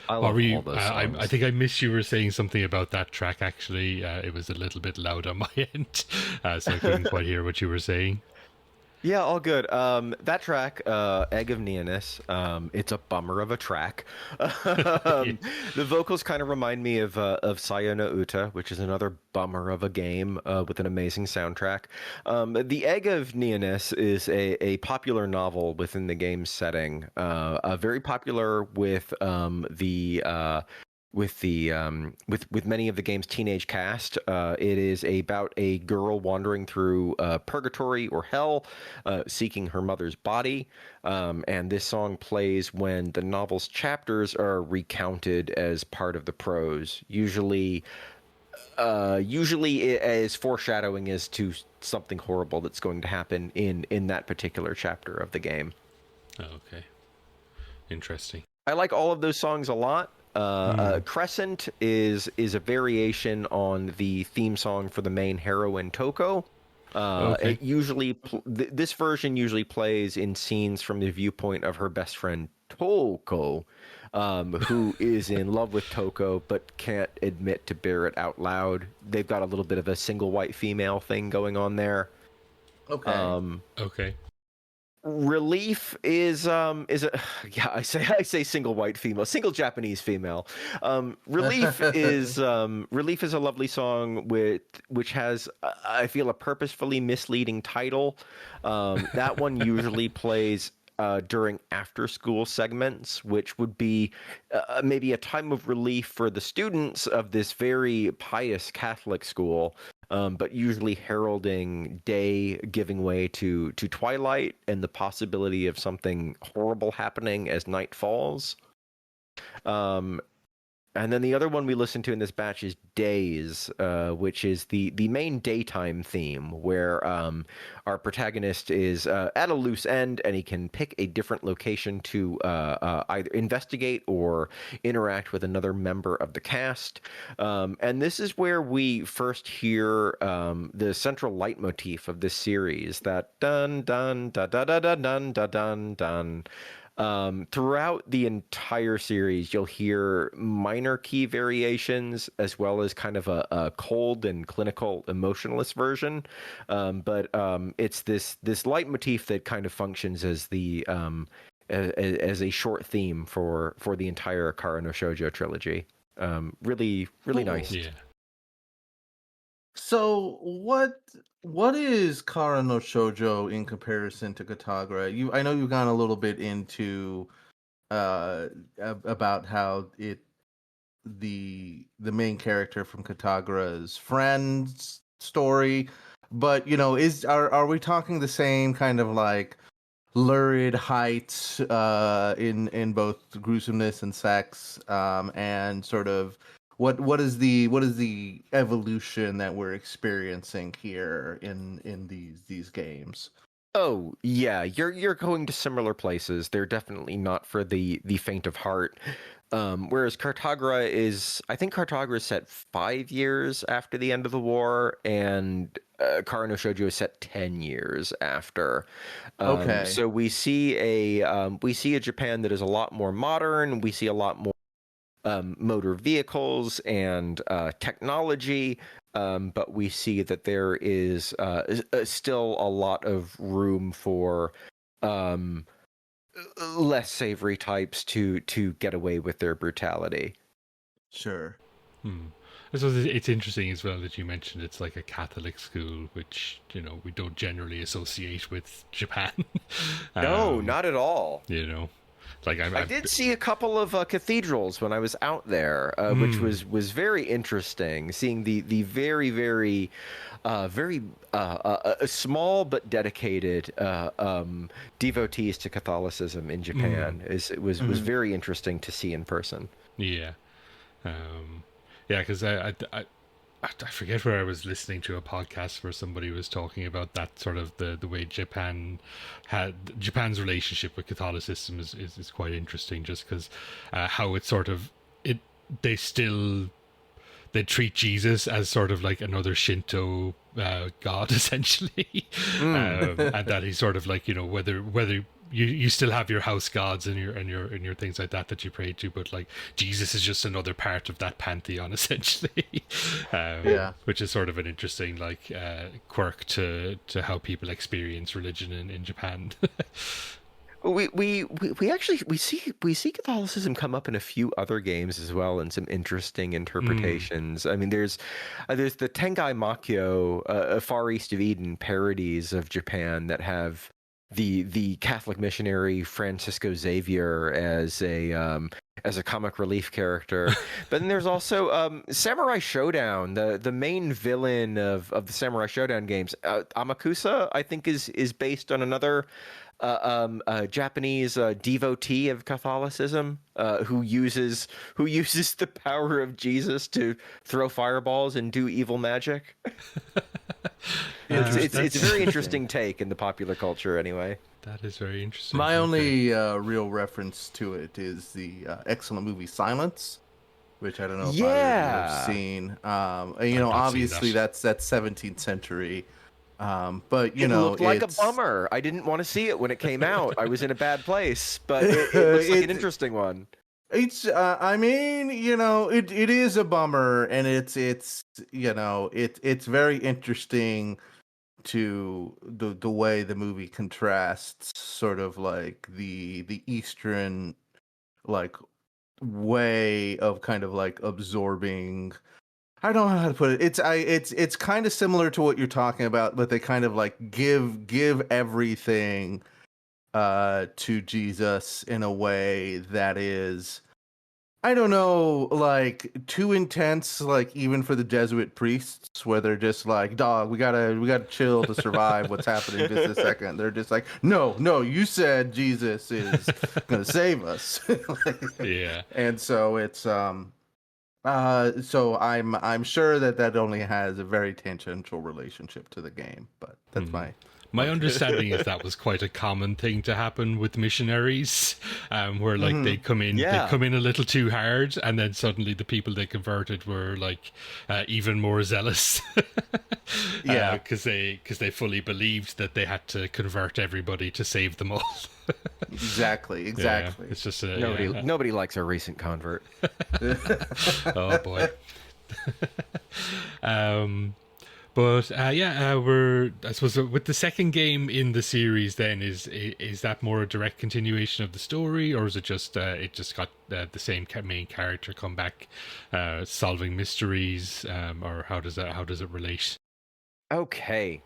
I What love were all you? those I songs. think I missed you were saying something about that track. Actually, it was a little bit loud on my end, so I couldn't quite hear what you were saying. Yeah, all good. That track, Egg of Neanis, it's a bummer of a track. Yeah. The vocals kind of remind me of Sayona Uta, which is another bummer of a game with an amazing soundtrack. The Egg of Neanis is a popular novel within the game setting, very popular with many of the game's teenage cast. It is about a girl wandering through purgatory or hell, seeking her mother's body. And this song plays when the novel's chapters are recounted as part of the prose. Usually as foreshadowing as to something horrible that's going to happen in that particular chapter of the game. Okay. Interesting. I like all of those songs a lot. Crescent is a variation on the theme song for the main heroine Toko. Okay. It usually this version usually plays in scenes from the viewpoint of her best friend Toko, who is in love with Toko but can't admit to bear it out loud. They've got a little bit of a single white female thing going on there. Okay. Okay. Relief is a yeah, I say single white female, single Japanese female. Relief is a lovely song which has I feel a purposefully misleading title. That one usually plays during after school segments, which would be maybe a time of relief for the students of this very pious Catholic school, but usually heralding day giving way to twilight and the possibility of something horrible happening as night falls. And then the other one we listen to in this batch is Days, which is the main daytime theme, where our protagonist is at a loose end and he can pick a different location to either investigate or interact with another member of the cast. And this is where we first hear the central leitmotif of this series, that dun dun da da da da dun da dun dun. Throughout the entire series, you'll hear minor key variations as well as kind of a cold and clinical emotionless version. But it's this leitmotif that kind of functions as the as a short theme for the entire Karanoshojo trilogy. Really Cool. nice. Yeah. So what is Karanoshojo in comparison to Cartagra? I know you've gone a little bit into about how the main character from Cartagra's friend's story, but are we talking the same kind of like lurid heights in both gruesomeness and sex, and sort of what is the evolution that we're experiencing here in these games? Oh yeah, you're going to similar places. They're definitely not for the faint of heart. Whereas Cartagra I think Cartagra is set 5 years after the end of the war, and Karanoshojo is set 10 years after. Okay. So we see a Japan that is a lot more modern. We see a lot more motor vehicles and technology, but we see that there is still a lot of room for less savory types to get away with their brutality. Sure. I suppose it's interesting as well that you mentioned it's like a Catholic school, which we don't generally associate with Japan. No, not at all. Like I did see a couple of cathedrals when I was out there, which was very interesting. Seeing the very very small but dedicated devotees to Catholicism in Japan was very interesting to see in person. Yeah, yeah, because I forget where I was listening to a podcast where somebody was talking about that sort of the way Japan's relationship with Catholicism is quite interesting, just because how it's sort of they still they treat Jesus as sort of like another Shinto god, essentially, and that he's sort of like, you know, whether you still have your house gods and your things like that you pray to, but like Jesus is just another part of that pantheon, essentially. Which is sort of an interesting like quirk to how people experience religion in Japan. We actually see Catholicism come up in a few other games as well, and some interesting interpretations. I mean, there's the Tenkei Makyo, Far East of Eden parodies of Japan that have the Catholic missionary Francisco Xavier as a comic relief character. But then there's also Samurai Showdown, the main villain of the Samurai Showdown games. Amakusa, I think, is based on another Japanese devotee of Catholicism who uses the power of Jesus to throw fireballs and do evil magic. It's a very interesting take in the popular culture, anyway. That is very interesting. My only real reference to it is the excellent movie Silence, which I don't know if either of you have seen. You know, obviously that's 17th century. But you know, it looked like a bummer. I didn't want to see it when it came out. I was in a bad place, but it looks like an interesting one. It's, I mean, you know, it is a bummer, and it's you know, it's very interesting to the way the movie contrasts sort of like the Eastern like way of kind of like absorbing. I don't know how to put it. It's kind of similar to what you're talking about, but they kind of like give everything to Jesus in a way that is, I don't know, like too intense, like even for the Jesuit priests, where they're just like, dog, we gotta chill to survive what's happening just a second. They're just like, no, you said Jesus is gonna save us. Yeah. And so it's so I'm sure that only has a very tangential relationship to the game, but that's my understanding is that was quite a common thing to happen with missionaries, where like they come in a little too hard, and then suddenly the people they converted were like even more zealous. Because they fully believed that they had to convert everybody to save them all. Exactly. Yeah, it's just nobody likes a recent convert. Oh boy. But we're, I suppose, with the second game in the series. Then is that more a direct continuation of the story, or is it just got the same main character come back, solving mysteries, or how does it relate? Okay.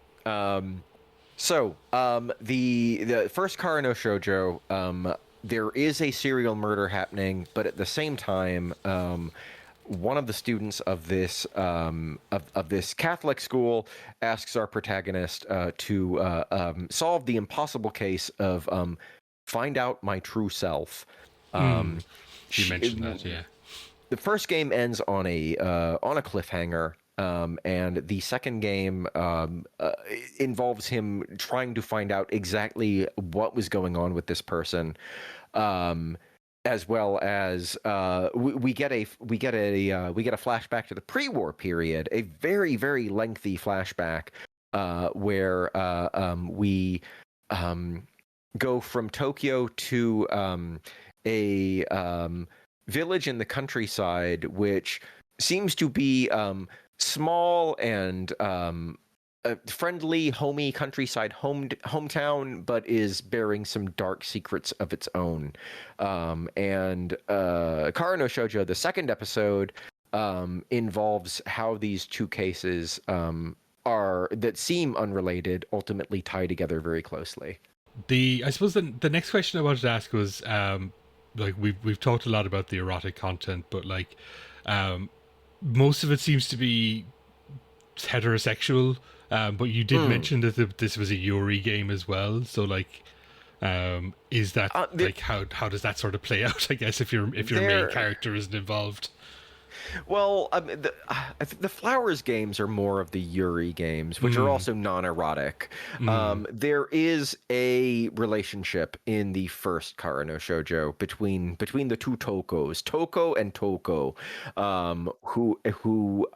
So the first Karanoshojo, there is a serial murder happening, but at the same time, one of the students of this of this Catholic school asks our protagonist to solve the impossible case of find out my true self. You mentioned that, yeah. The first game ends on a cliffhanger. And the second game involves him trying to find out exactly what was going on with this person, as well as we get a flashback to the pre-war period, a very, very lengthy flashback where we go from Tokyo to a village in the countryside, which seems to be small and a friendly, homey countryside hometown, but is bearing some dark secrets of its own. And Karanoshojo, the second episode, involves how these two cases that seem unrelated ultimately tie together very closely. I suppose the next question I wanted to ask was, like we've talked a lot about the erotic content, but like most of it seems to be heterosexual. But you did mention that this was a Yuri game as well. So like, is that like how does that sort of play out? I guess if your main character isn't involved. Well, I think the Flowers games are more of the Yuri games, which are also non-erotic. There is a relationship in the first Karanoshojo between the two Tokos, Toko and Toko, who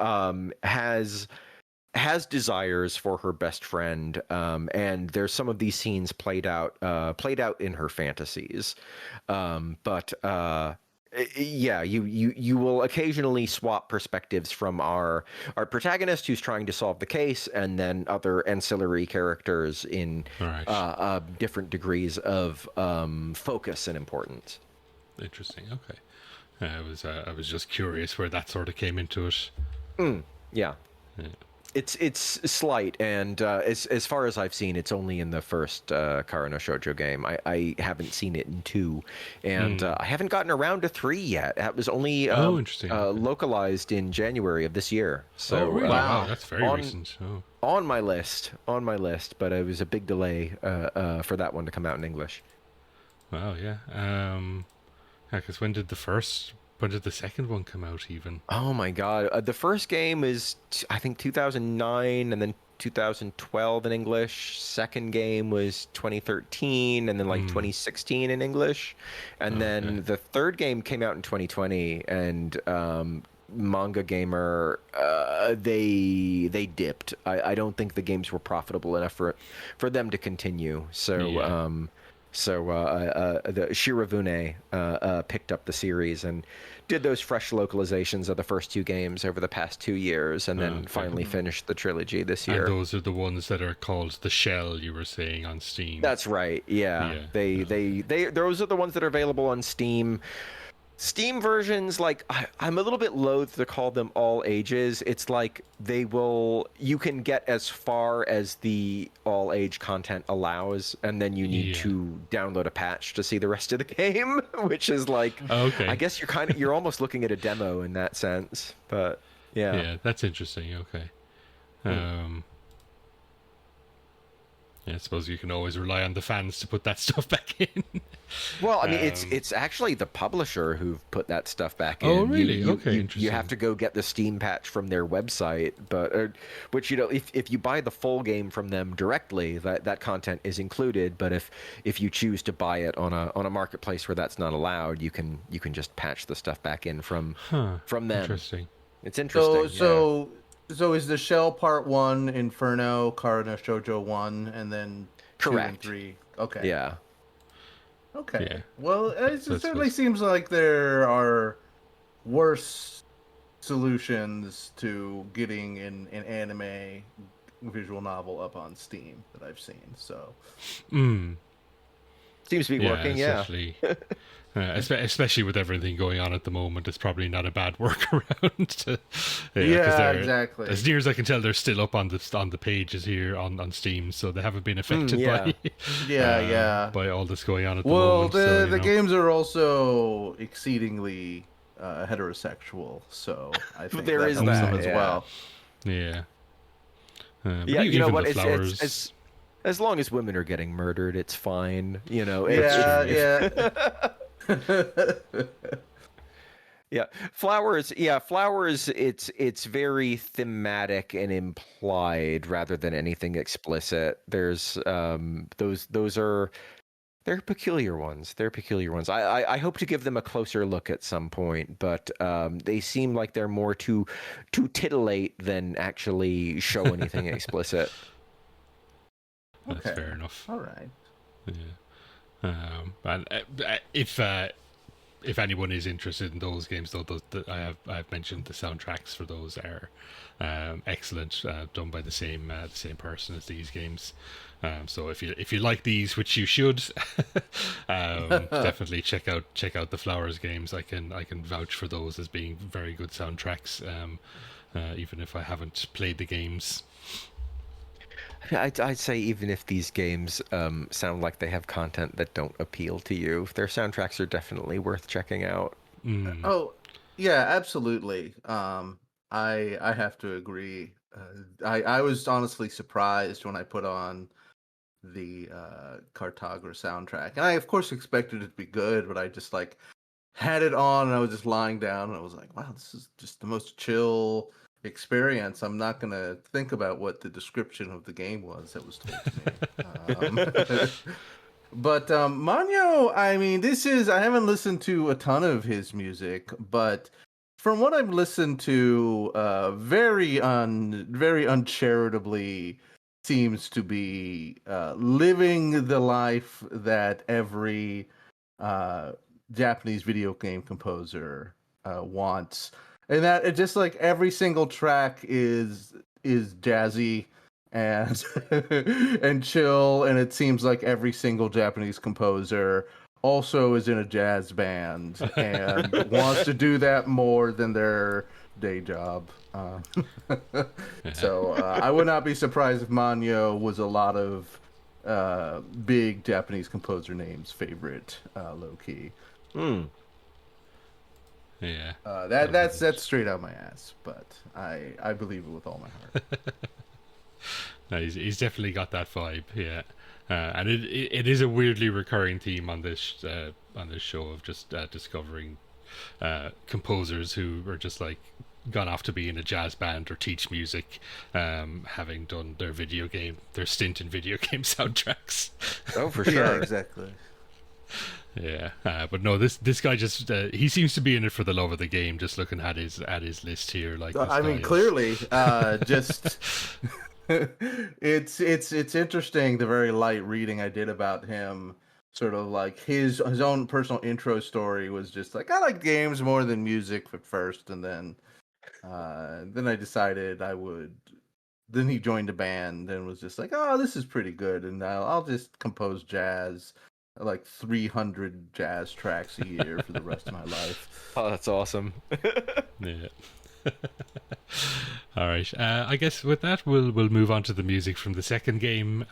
has desires for her best friend, and there's some of these scenes played out in her fantasies, but yeah, you will occasionally swap perspectives from our protagonist who's trying to solve the case, and then other ancillary characters in different degrees of focus and importance. Interesting. Okay. I was just curious where that sort of came into it. Yeah. It's slight, and as far as I've seen, it's only in the first Karanoshojo game. I haven't seen it in 2, and I haven't gotten around to 3 yet. That was only localized in January of this year. So really? Wow, that's very recent. On my list, but it was a big delay for that one to come out in English. Wow, yeah. Because when did the second one come out even? Oh my god. The first game is, I think, 2009, and then 2012 in English. Second game was 2013, and then 2016 in English. And then the third game came out in 2020, and Manga Gamer, they dipped. I don't think the games were profitable enough for them to continue. So the Shirobune picked up the series and did those fresh localizations of the first 2 games over the past 2 years, and then finally finished the trilogy this year. And those are the ones that are called the Shell, you were saying, on Steam. That's right. Yeah. They those are the ones that are available on Steam. Steam versions, like, I'm a little bit loath to call them all ages. It's like you can get as far as the all age content allows, and then you need to download a patch to see the rest of the game, which is like, I guess you're almost looking at a demo in that sense. But yeah. Yeah, that's interesting. Okay. Yeah, I suppose you can always rely on the fans to put that stuff back in. Well, I mean, it's actually the publisher who've put that stuff back in. Oh, really? Okay, interesting. You have to go get the Steam patch from their website, but which, if you buy the full game from them directly, that content is included. But if you choose to buy it on a marketplace where that's not allowed, you can just patch the stuff back in from them. Interesting. It's interesting. So is the Shell Part 1 Inferno, Karanoshojo 1, and then 2 and 3? Okay. Yeah. Okay. Yeah. Well, it certainly seems like there are worse solutions to getting an anime visual novel up on Steam that I've seen. So. Seems to be working, especially, especially with everything going on at the moment, it's probably not a bad workaround. Exactly. As near as I can tell, they're still up on the pages here on Steam, so they haven't been affected by all this going on at the moment. Well, the games are also exceedingly heterosexual, so I think there is helps that them as well. Yeah. You know what? It's as long as women are getting murdered, it's fine. Yeah, Flowers. It's very thematic and implied rather than anything explicit. There's they're peculiar ones. I hope to give them a closer look at some point, but they seem like they're more to titillate than actually show anything explicit. That's fair enough. All right. Yeah. And if anyone is interested in those games, though, I've mentioned the soundtracks for those are excellent, done by the same person as these games. So if you like these, which you should, definitely check out the Flowers games. I can vouch for those as being very good soundtracks, even if I haven't played the games. I'd say even if these games sound like they have content that don't appeal to you, their soundtracks are definitely worth checking out. Oh, yeah, absolutely. I have to agree. I was honestly surprised when I put on the Cartagra soundtrack, and I of course expected it to be good, but I just had it on and I was just lying down and I was like, wow, this is just the most chill experience. I'm not gonna think about what the description of the game was that was told to me. But Manyo, I mean, I haven't listened to a ton of his music, but from what I've listened to, very uncharitably seems to be living the life that every uh, Japanese video game composer wants, and that it just like every single track is jazzy and and chill, and it seems like every single Japanese composer also is in a jazz band and wants to do that more than their day job. So I would not be surprised if Manyo was a lot of big Japanese composer names' favorite, low key. Hmm. Yeah. That's straight out my ass, but I believe it with all my heart. No, he's definitely got that vibe, yeah. And it is a weirdly recurring theme on this show of just discovering composers who are just like gone off to be in a jazz band or teach music, having done their stint in video game soundtracks. Oh, for sure. Yeah, exactly. Yeah, but no, this guy just he seems to be in it for the love of the game. Just looking at his list here, like I mean, clearly, just it's interesting the very light reading I did about him. Sort of like his own personal intro story was just like I like games more than music at first, and then I decided I would. Then he joined a band and was just like, oh, this is pretty good, and I'll just compose jazz, like 300 jazz tracks a year for the rest of my life. Oh, that's awesome. Yeah. All right. I guess with that, we'll move on to the music from the second game.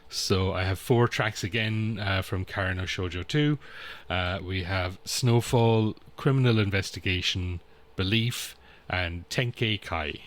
So I have 4 tracks again from Karanoshojo 2. We have Snowfall, Criminal Investigation, Belief, and Tenkei Kai.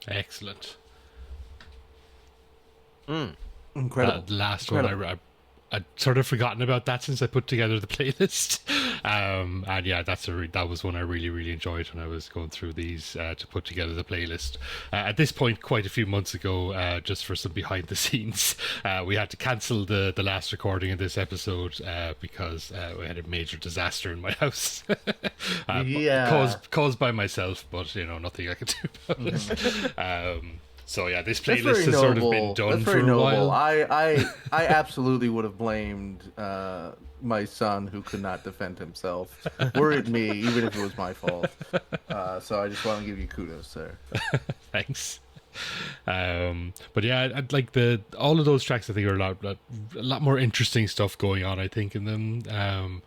Excellent. Incredible. That last one, Incredible. I'd sort of forgotten about that since I put together the playlist. And yeah, that was one I really, really enjoyed when I was going through these to put together the playlist. At this point, quite a few months ago, just for some behind the scenes, we had to cancel the last recording of this episode because we had a major disaster in my house. Yeah. Caused by myself, but nothing I could do about it. So yeah, this That's playlist very has sort of been noble. done That's for very a noble. while. I absolutely would have blamed my son who could not defend himself. Were it me, even if it was my fault. So I just want to give you kudos there. Thanks. But yeah, I'd like all of those tracks. I think are a lot more interesting stuff going on. I think in them.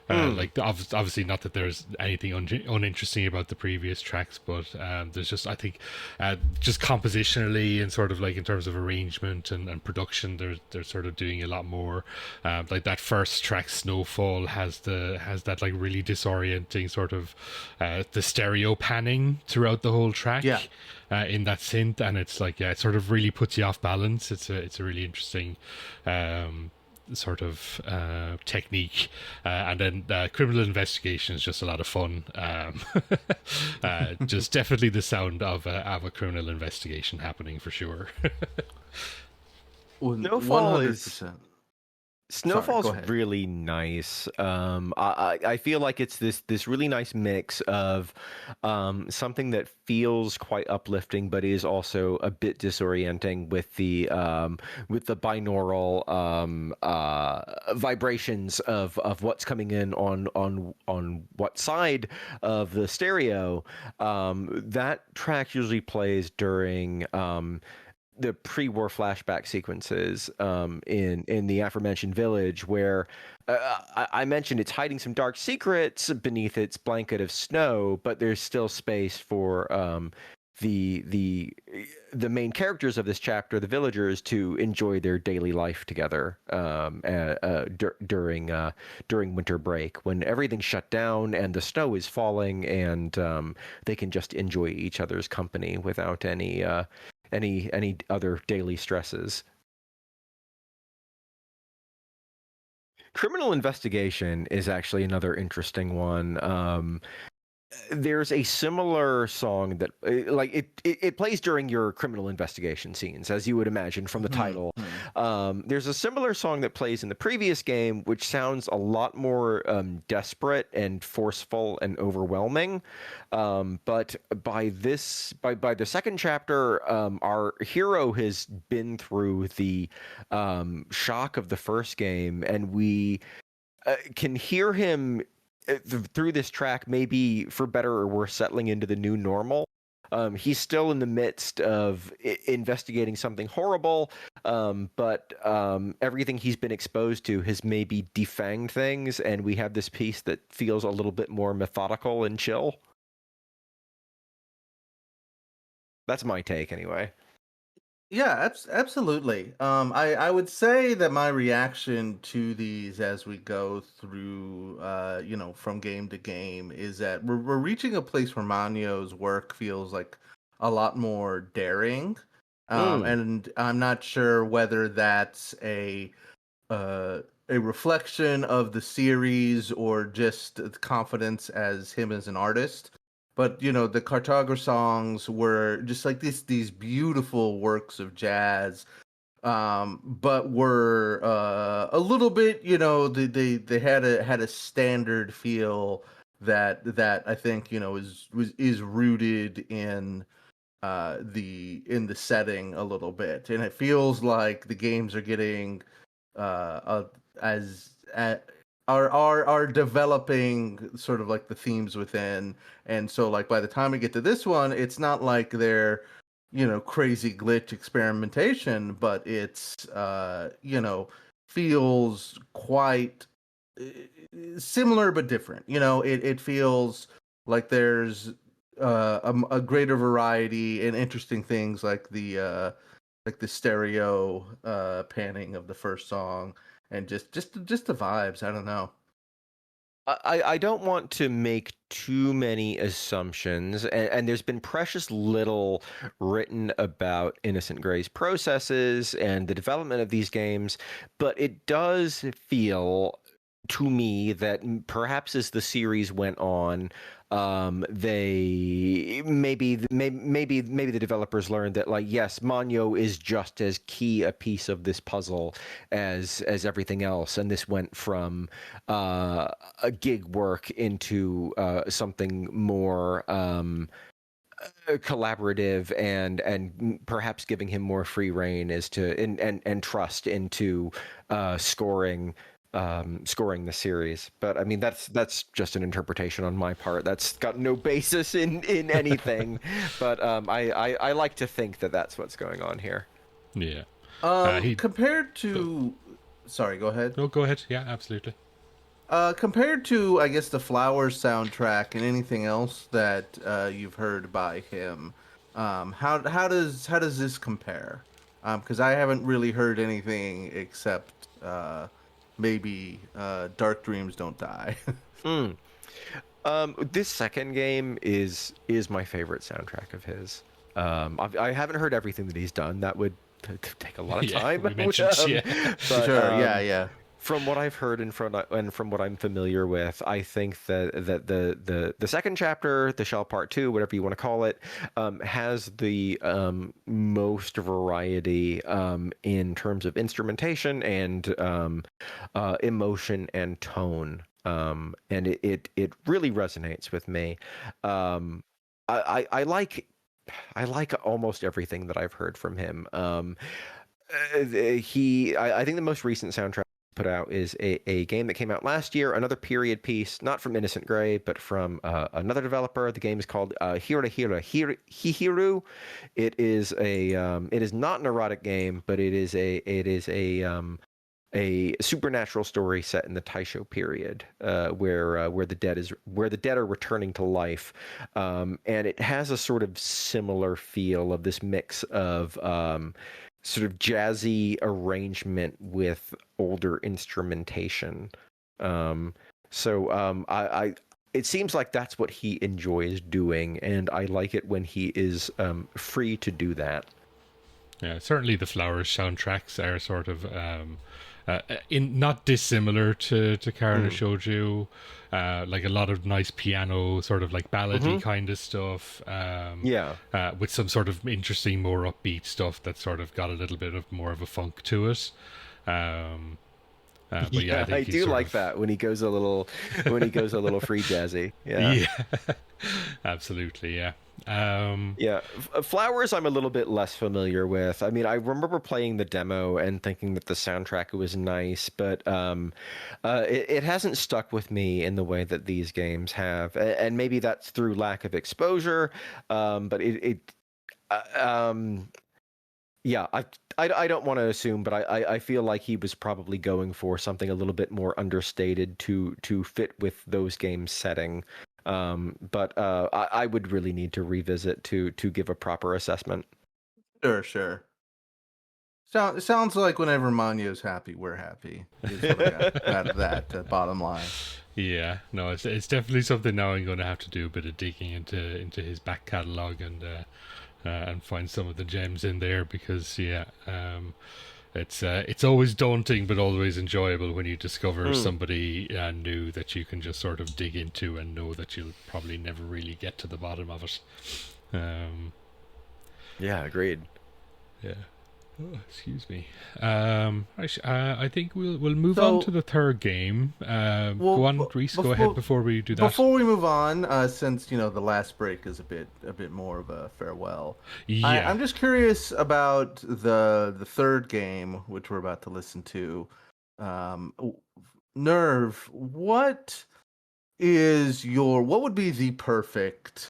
Like obviously not that there's anything uninteresting about the previous tracks, but there's just I think just compositionally and sort of like in terms of arrangement and production, they're sort of doing a lot more. Like that first track, Snowfall, has that like really disorienting sort of the stereo panning throughout the whole track. Yeah. In that synth, and it's like it sort of really puts you off balance. It's a really interesting sort of technique, and then criminal investigation is just a lot of fun. Just definitely the sound of a criminal investigation happening for sure. Snowfall is 100%. Snowfall's go ahead. really nice. I feel like it's this really nice mix of something that feels quite uplifting, but is also a bit disorienting with the binaural vibrations of what's coming in on what side of the stereo. That track usually plays during the pre-war flashback sequences in the aforementioned village, where I mentioned it's hiding some dark secrets beneath its blanket of snow, but there's still space for the main characters of this chapter, the villagers, to enjoy their daily life together during winter break, when everything's shut down and the snow is falling, and they can just enjoy each other's company without any other daily stresses. Criminal investigation is actually another interesting one. There's a similar song that it plays during your criminal investigation scenes, as you would imagine from the title. There's a similar song that plays in the previous game, which sounds a lot more desperate and forceful and overwhelming. But by the second chapter, our hero has been through the shock of the first game, and we can hear him through this track, maybe for better or worse, settling into the new normal. He's still in the midst of investigating something horrible, but everything he's been exposed to has maybe defanged things, and we have this piece that feels a little bit more methodical and chill. That's my take, anyway. Yeah, absolutely. I would say that my reaction to these as we go through, from game to game, is that we're reaching a place where Manyo's work feels like a lot more daring, and I'm not sure whether that's a reflection of the series or just the confidence as him as an artist. But the Cartagra songs were just like these beautiful works of jazz, but were a little bit, they had a standard feel that I think is rooted in the setting a little bit, and it feels like the games are getting as are developing sort of like the themes within. And so like by the time we get to this one, it's not like they're crazy glitch experimentation, but it's feels quite similar but different. It feels like there's a greater variety and interesting things, like the stereo panning of the first song, and just the vibes. I don't know. I don't want to make too many assumptions, and there's been precious little written about Innocent Gray's processes and the development of these games, but it does feel to me that perhaps as the series went on, they maybe the developers learned that, like, yes, Manyo is just as key a piece of this puzzle as everything else, and this went from a gig work into something more collaborative, and perhaps giving him more free reign as to and trust into scoring the series. But I mean, that's just an interpretation on my part. That's got no basis in anything. But I like to think that that's what's going on here. Yeah. Compared to, sorry, go ahead. No, go ahead. Yeah, absolutely. Compared to, I guess, the Flowers soundtrack and anything else that you've heard by him, how does this compare? Because I haven't really heard anything except maybe Dark Dreams Don't Die. This second game is my favorite soundtrack of his. I haven't heard everything that he's done. That would take a lot of time. We mentioned, but, Sure, yeah. From what I've heard and from what I'm familiar with, I think that the second chapter, the Shell Part 2, whatever you want to call it, has the most variety in terms of instrumentation and emotion and tone, and it really resonates with me. I like almost everything that I've heard from him. I think the most recent soundtrack put out is a game that came out last year, another period piece, not from Innocent Gray, but from another developer. The game is called Hihiru. It is not an erotic game, but it is a supernatural story set in the Taisho period, where the dead are returning to life, and it has a sort of similar feel of this mix of sort of jazzy arrangement with older instrumentation. So it seems like that's what he enjoys doing, and I like it when he is free to do that. Yeah, certainly the Flowers soundtracks are sort of in not dissimilar to Karanoshojo. Like a lot of nice piano, sort of like ballady kind of stuff. With some sort of interesting, more upbeat stuff that sort of got a little bit of more of a funk to it. But yeah, I do like that when he goes a little free jazzy. Yeah, absolutely. Yeah. Flowers I'm a little bit less familiar with. I mean, I remember playing the demo and thinking that the soundtrack was nice, but it hasn't stuck with me in the way that these games have, and maybe that's through lack of exposure. But I don't want to assume, but I feel like he was probably going for something a little bit more understated to fit with those games' setting. But I would really need to revisit to give a proper assessment. Sure. Sounds like whenever Manyo's happy, we're happy. Is what I got out of that bottom line. Yeah, no, it's definitely something now I'm going to have to do a bit of digging into his back catalogue and find some of the gems in there, because it's always daunting but always enjoyable when you discover somebody new that you can just sort of dig into and know that you'll probably never really get to the bottom of it. Agreed. Yeah. Oh, excuse me. I think we'll move on to the third game. Go on, Reese. Go ahead before we do that. Before we move on, since the last break is a bit more of a farewell. Yeah. I'm just curious about the third game, which we're about to listen to. Nerve, what would be the perfect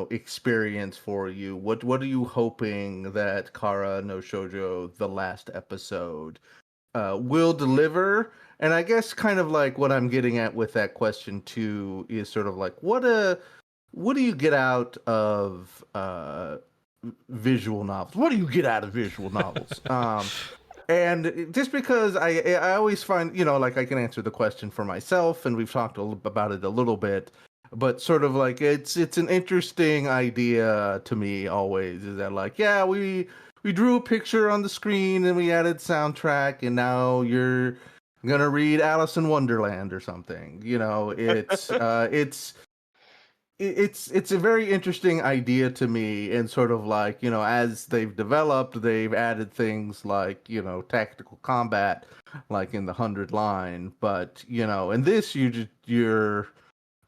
experience for you? What are you hoping that Karanoshojo The Last episode will deliver? And I guess kind of like what I'm getting at with that question too is sort of like what do you get out of visual novels? What do you get out of visual novels? and just because I always find, like I can answer the question for myself, and we've talked about it a little bit, but sort of like it's an interesting idea to me always, is that like, yeah, we drew a picture on the screen and we added soundtrack, and now you're gonna read Alice in Wonderland or something. It's a very interesting idea to me, and sort of like, as they've developed, they've added things like, tactical combat, like in the 100 line, but in this you're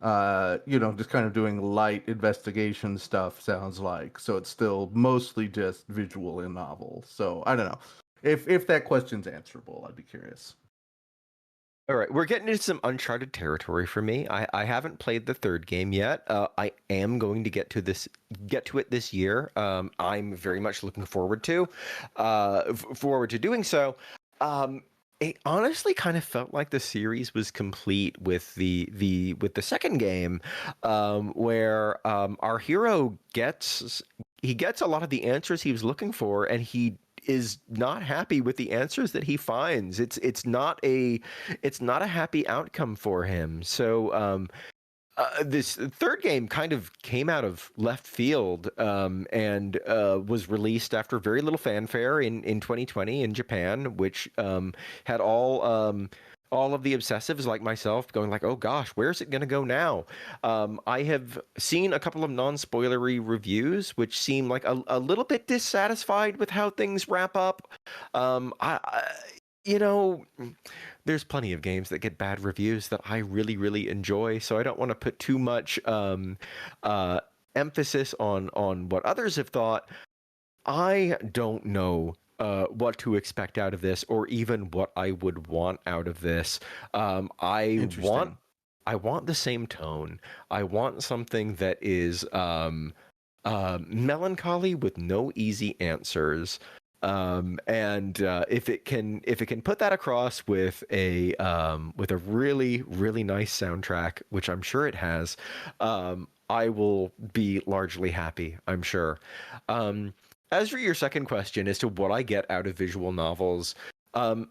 just kind of doing light investigation stuff, sounds like. So it's still mostly just visual in novel. So I don't know if that question's answerable. I'd be curious. All right, we're getting into some uncharted territory for me. I haven't played the third game yet. I am going to get to it this year. I'm very much looking forward to doing so. It honestly kind of felt like the series was complete with the second game, where our hero gets a lot of the answers he was looking for, and he is not happy with the answers that he finds. It's not a happy outcome for him. So this third game kind of came out of left field, and was released after very little fanfare in 2020 in Japan, which had all of the obsessives like myself going like, oh gosh, where's it going to go now? I have seen a couple of non-spoilery reviews which seem like a little bit dissatisfied with how things wrap up. There's plenty of games that get bad reviews that I really, really enjoy, so I don't want to put too much emphasis on what others have thought. I don't know what to expect out of this, or even what I would want out of this. I want the same tone. I want something that is melancholy with no easy answers. And if it can put that across with a really, really nice soundtrack, which I'm sure it has, I will be largely happy, I'm sure. As for your second question as to what I get out of visual novels, I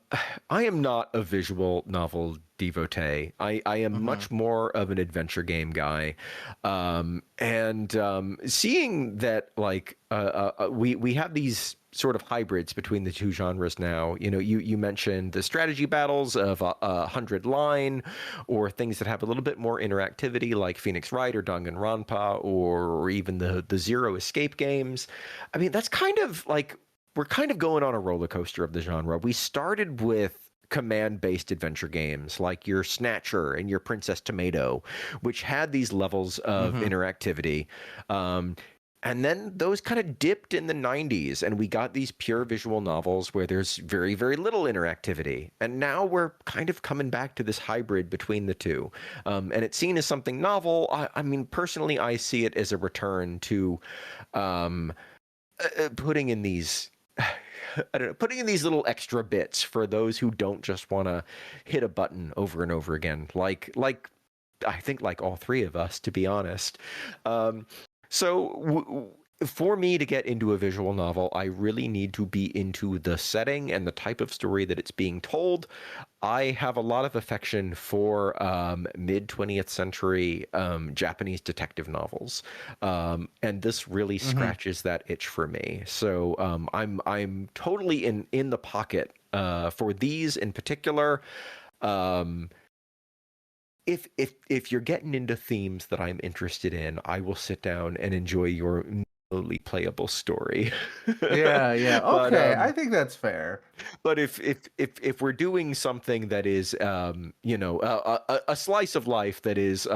am not a visual novel devotee. I am much more of an adventure game guy. And seeing that, like, we have these sort of hybrids between the two genres now. You mentioned the strategy battles of 100 line, or things that have a little bit more interactivity, like Phoenix Wright or Danganronpa, or even the Zero Escape games. I mean, that's kind of like, we're kind of going on a roller coaster of the genre. We started with command-based adventure games like your Snatcher and your Princess Tomato, which had these levels of interactivity. And then those kind of dipped in the 90s, and we got these pure visual novels where there's very, very little interactivity. And now we're kind of coming back to this hybrid between the two. And it's seen as something novel. I mean, personally, I see it as a return to putting in these... I don't know, putting in these little extra bits for those who don't just want to hit a button over and over again, like I think like all three of us, to be honest. For me to get into a visual novel, I really need to be into the setting and the type of story that it's being told. I have a lot of affection for mid-20th century Japanese detective novels, and this really scratches that itch for me. So I'm totally in the pocket for these in particular. If you're getting into themes that I'm interested in, I will sit down and enjoy your playable story. Yeah. But, Okay, I think that's fair. But if we're doing something that is a slice of life that is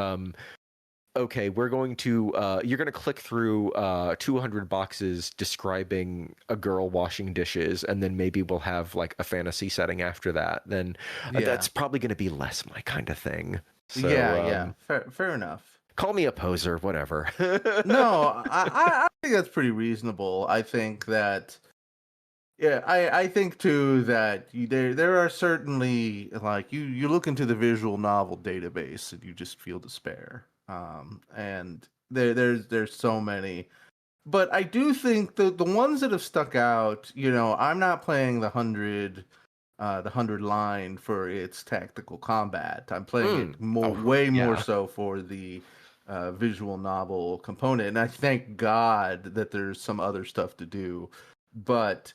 okay, we're going to you're going to click through 200 boxes describing a girl washing dishes, and then maybe we'll have like a fantasy setting after that, then that's probably going to be less my kind of thing. So, yeah. Fair enough. Call me a poser, whatever. No, I think that's pretty reasonable. I think that, I think too that there are certainly, like, you look into the visual novel database and you just feel despair. And there's so many. But I do think the ones that have stuck out, I'm not playing the 100 line for its tactical combat. I'm playing it way more yeah. so for the visual novel component, and I thank God that there's some other stuff to do. But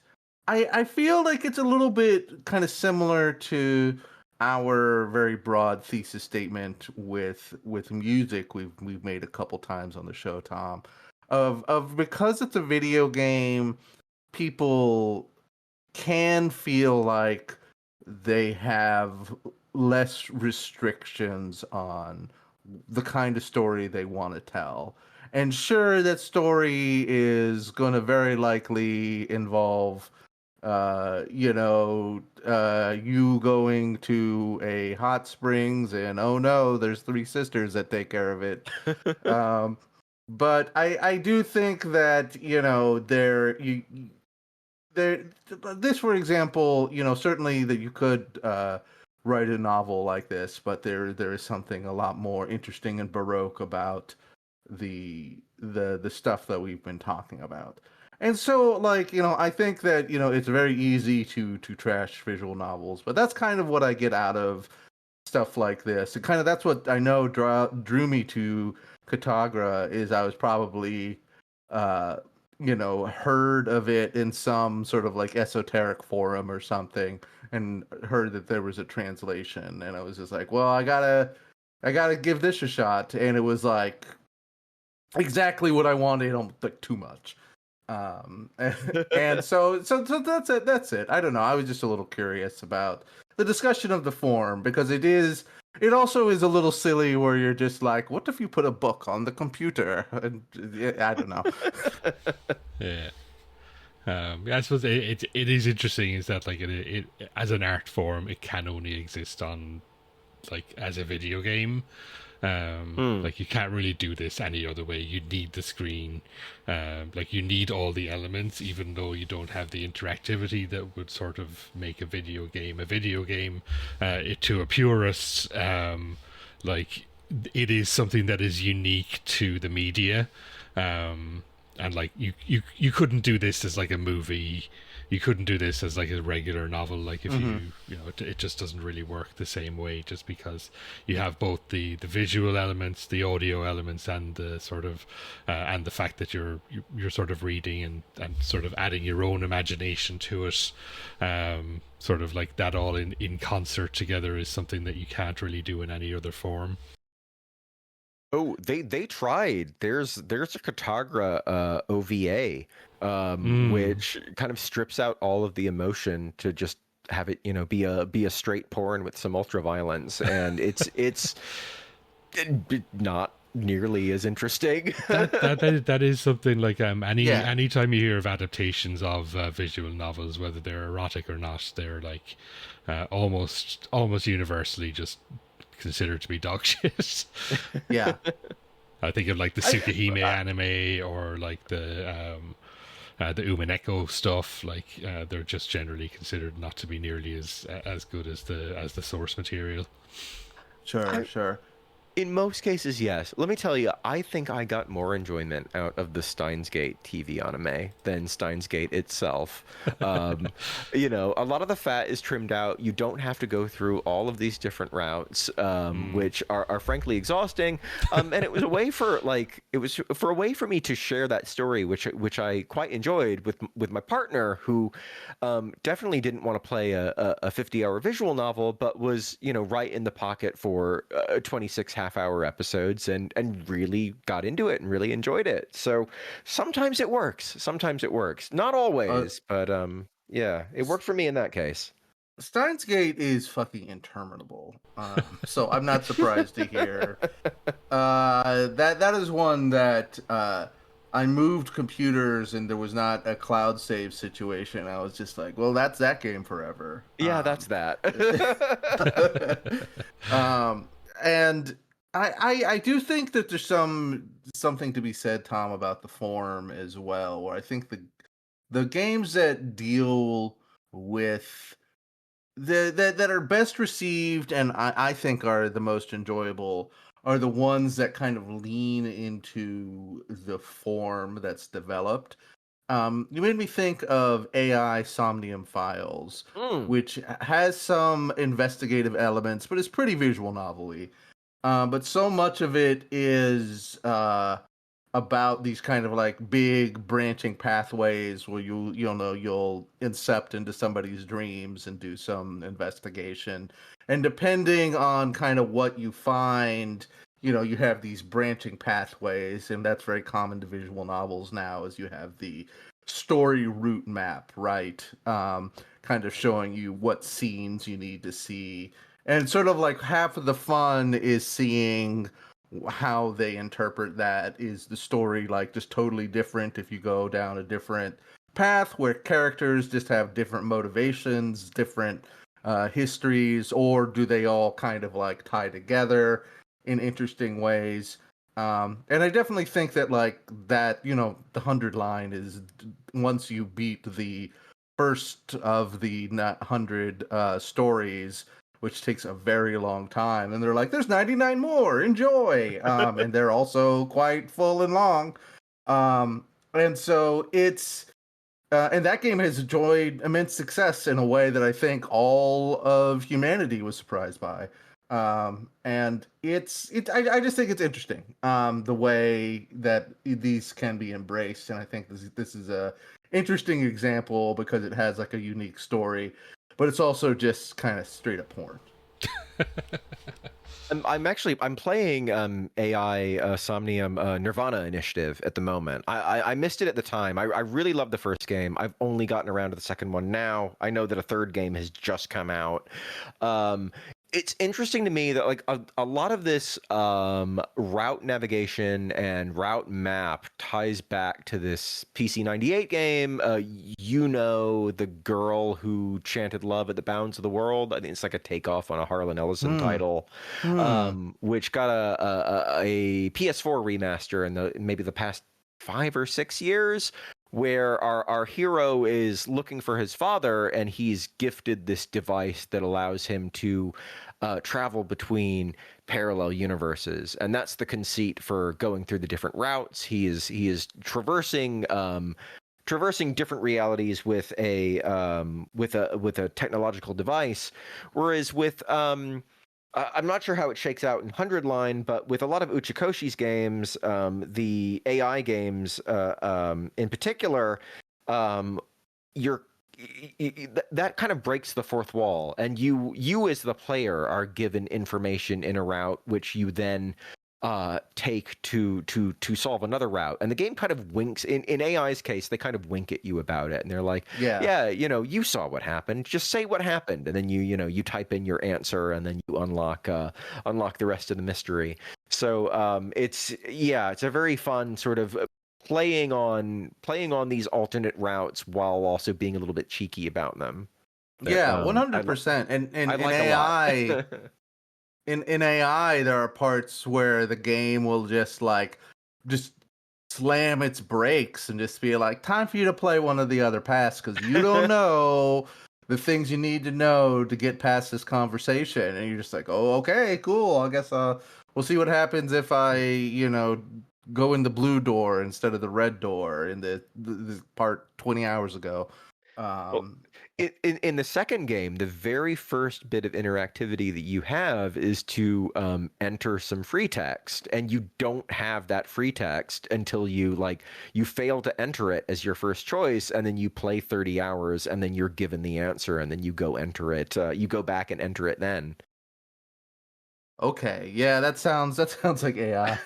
I feel like it's a little bit kind of similar to our very broad thesis statement with music we've made a couple times on the show, Tom, of because it's a video game, people can feel like they have less restrictions on the kind of story they want to tell. And sure, that story is going to very likely involve, you going to a hot springs and oh no, there's three sisters that take care of it. But I do think that, there this for example, certainly that you could write a novel like this, but there is something a lot more interesting and baroque about the stuff that we've been talking about. And so, like, I think that, it's very easy to trash visual novels, but that's kind of what I get out of stuff like this. And kind of that's what I know drew me to Cartagra, is I was probably uh heard of it in some sort of like esoteric forum or something, and heard that there was a translation, and I was just like, well, I gotta give this a shot, and it was like exactly what I wanted, like too much. And so that's it. I don't know, I was just a little curious about the discussion of the form, because it also is a little silly where you're just like, what if you put a book on the computer? And, I don't know. Yeah. I suppose it is interesting is that like it as an art form it can only exist on like as a video game. Like you can't really do this any other way. You need the screen, like you need all the elements, even though you don't have the interactivity that would sort of make a video game a video game. To a purist, like it is something that is unique to the media. And like you couldn't do this as like a movie, you couldn't do this as like a regular novel, like if it just doesn't really work the same way, just because you have both the visual elements, the audio elements, and the sort of and the fact that you're sort of reading and sort of adding your own imagination to it, sort of like that all in concert together is something that you can't really do in any other form. Oh, they tried. There's a Cartagra OVA, which kind of strips out all of the emotion to just have it, be a straight porn with some ultra violence, and it's not nearly as interesting. That is something like Yeah. anytime you hear of adaptations of visual novels, whether they're erotic or not, they're like almost universally just considered to be dog shit. Yeah. I think of like the Tsukihime anime or like the Umineko stuff. Like they're just generally considered not to be nearly as good as the source material. Sure. In most cases, yes. Let me tell you, I think I got more enjoyment out of the Steins Gate TV anime than Steins Gate itself. A lot of the fat is trimmed out. You don't have to go through all of these different routes, which are frankly exhausting. And it was a way for a way for me to share that story, which I quite enjoyed with my partner, who definitely didn't want to play a 50-hour visual novel, but was right in the pocket for 26 half-hour episodes and really got into it and really enjoyed it. So sometimes it works, not always, but yeah, it worked for me in that case. Steins Gate is fucking interminable. So I'm not surprised to hear that is one that I moved computers and there was not a cloud save situation. I was just like, well, that's that game forever. Yeah, that's that. And I do think that there's something to be said, Tom, about the form as well, where I think the games that deal with that are best received and I think are the most enjoyable are the ones that kind of lean into the form that's developed. You made me think of AI Somnium Files, Mm. which has some investigative elements, but it's pretty visual novel-y. But so much of it is about these kind of like big branching pathways where you'll incept into somebody's dreams and do some investigation. And depending on kind of what you find, you have these branching pathways, and that's very common to visual novels now, as you have the story route map, right? Kind of showing you what scenes you need to see. And sort of like half of the fun is seeing how they interpret that. Is the story like just totally different if you go down a different path where characters just have different motivations, different histories, or do they all kind of like tie together in interesting ways? And I definitely think that like that, the 100 line is once you beat the first of the 100 stories, which takes a very long time. And they're like, there's 99 more, enjoy. And they're also quite full and long. And so and that game has enjoyed immense success in a way that I think all of humanity was surprised by. And I just think it's interesting, the way that these can be embraced. And I think this is a interesting example because it has like a unique story, but it's also just kind of straight up porn. I'm playing AI Somnium Nirvana Initiative at the moment. I missed it at the time. I really loved the first game. I've only gotten around to the second one now. I know that a third game has just come out. It's interesting to me that like a lot of this route navigation and route map ties back to this PC-98 game. The girl who chanted love at the bounds of the world. I think it's like a takeoff on a Harlan Ellison title, which got a PS4 remaster in maybe the past 5 or 6 years, where our hero is looking for his father, and he's gifted this device that allows him to travel between parallel universes, and that's the conceit for going through the different routes. He is traversing different realities with a technological device, whereas with I'm not sure how it shakes out in 100 line, but with a lot of Uchikoshi's games, the AI games in particular, that kind of breaks the fourth wall, and you as the player are given information in a route which you then take to solve another route. And the game kind of winks in AI's case, they kind of wink at you about it, and they're like, yeah, you saw what happened, just say what happened, and then you type in your answer, and then you unlock the rest of the mystery. So it's a very fun sort of playing on these alternate routes while also being a little bit cheeky about them. But, 100%. And I in like AI, in AI, there are parts where the game will just slam its brakes and just be like, time for you to play one of the other paths because you don't know the things you need to know to get past this conversation. And you're just like, oh, okay, cool. I guess we'll see what happens if I, go in the blue door instead of the red door in the part 20 hours ago. In the second game, the very first bit of interactivity that you have is to enter some free text, and you don't have that free text until you fail to enter it as your first choice, and then you play 30 hours, and then you're given the answer, and then you go enter it. You go back and enter it then. Okay, yeah, that sounds like AI.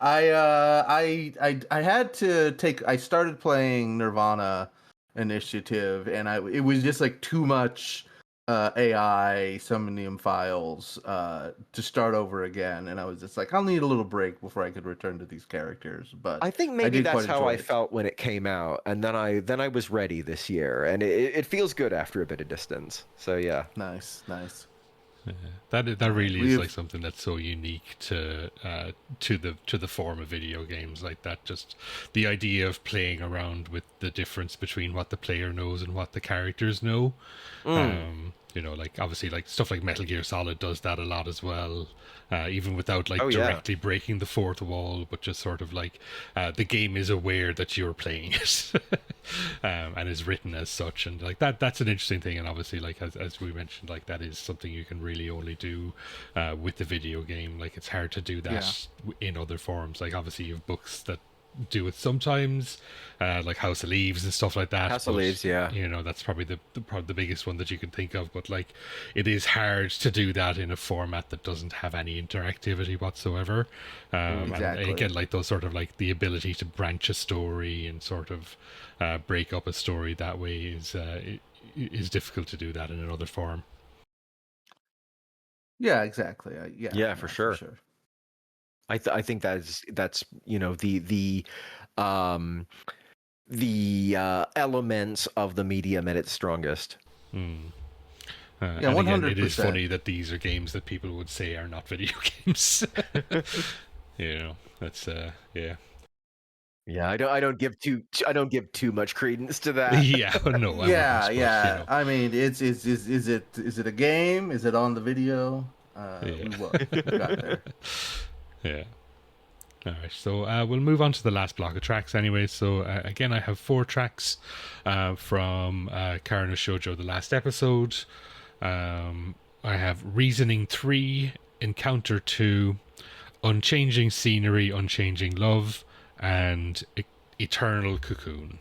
I had to take. I started playing Nirvana Initiative, and it was just like too much AI Somnium Files to start over again, and I was just like, I'll need a little break before I could return to these characters. But I think maybe that's how I felt when it came out, and then I was ready this year, and it feels good after a bit of distance. So yeah, nice. That really is We've- like something that's so unique to the form of video games, like that. Just the idea of playing around with the difference between what the player knows and what the characters know. You know, like obviously, like stuff like Metal Gear Solid does that a lot as well, even without like Oh, yeah. directly breaking the fourth wall, but just sort of like the game is aware that you're playing it, and is written as such, and like that's an interesting thing. And obviously, like as we mentioned, like that is something you can really only do with the video game. Like it's hard to do that in other forms. Like obviously, you have books that do it sometimes, like House of Leaves and stuff like that. House of Leaves, yeah. You know, that's probably the biggest one that you can think of. But like, it is hard to do that in a format that doesn't have any interactivity whatsoever. Exactly. And again, like those sort of like the ability to branch a story and sort of break up a story that way is difficult to do that in another form. Yeah, exactly. Yeah, for sure. I think that's you know the elements of the medium at its strongest. Yeah, And again, 100%. it is funny that these are games that people would say are not video games. You know, that's yeah. Yeah, I don't give too much credence to that. Yeah, no, I wouldn't, I Yeah, suppose, yeah. you know. I mean, is it a game? Is it on the video? We got there. Yeah. All right, so we'll move on to the last block of tracks anyway. So again, I have 4 tracks from Karanoshojo The Last episode. I have Reasoning 3, Encounter 2, Unchanging Scenery, Unchanging Love, and Eternal Cocoon.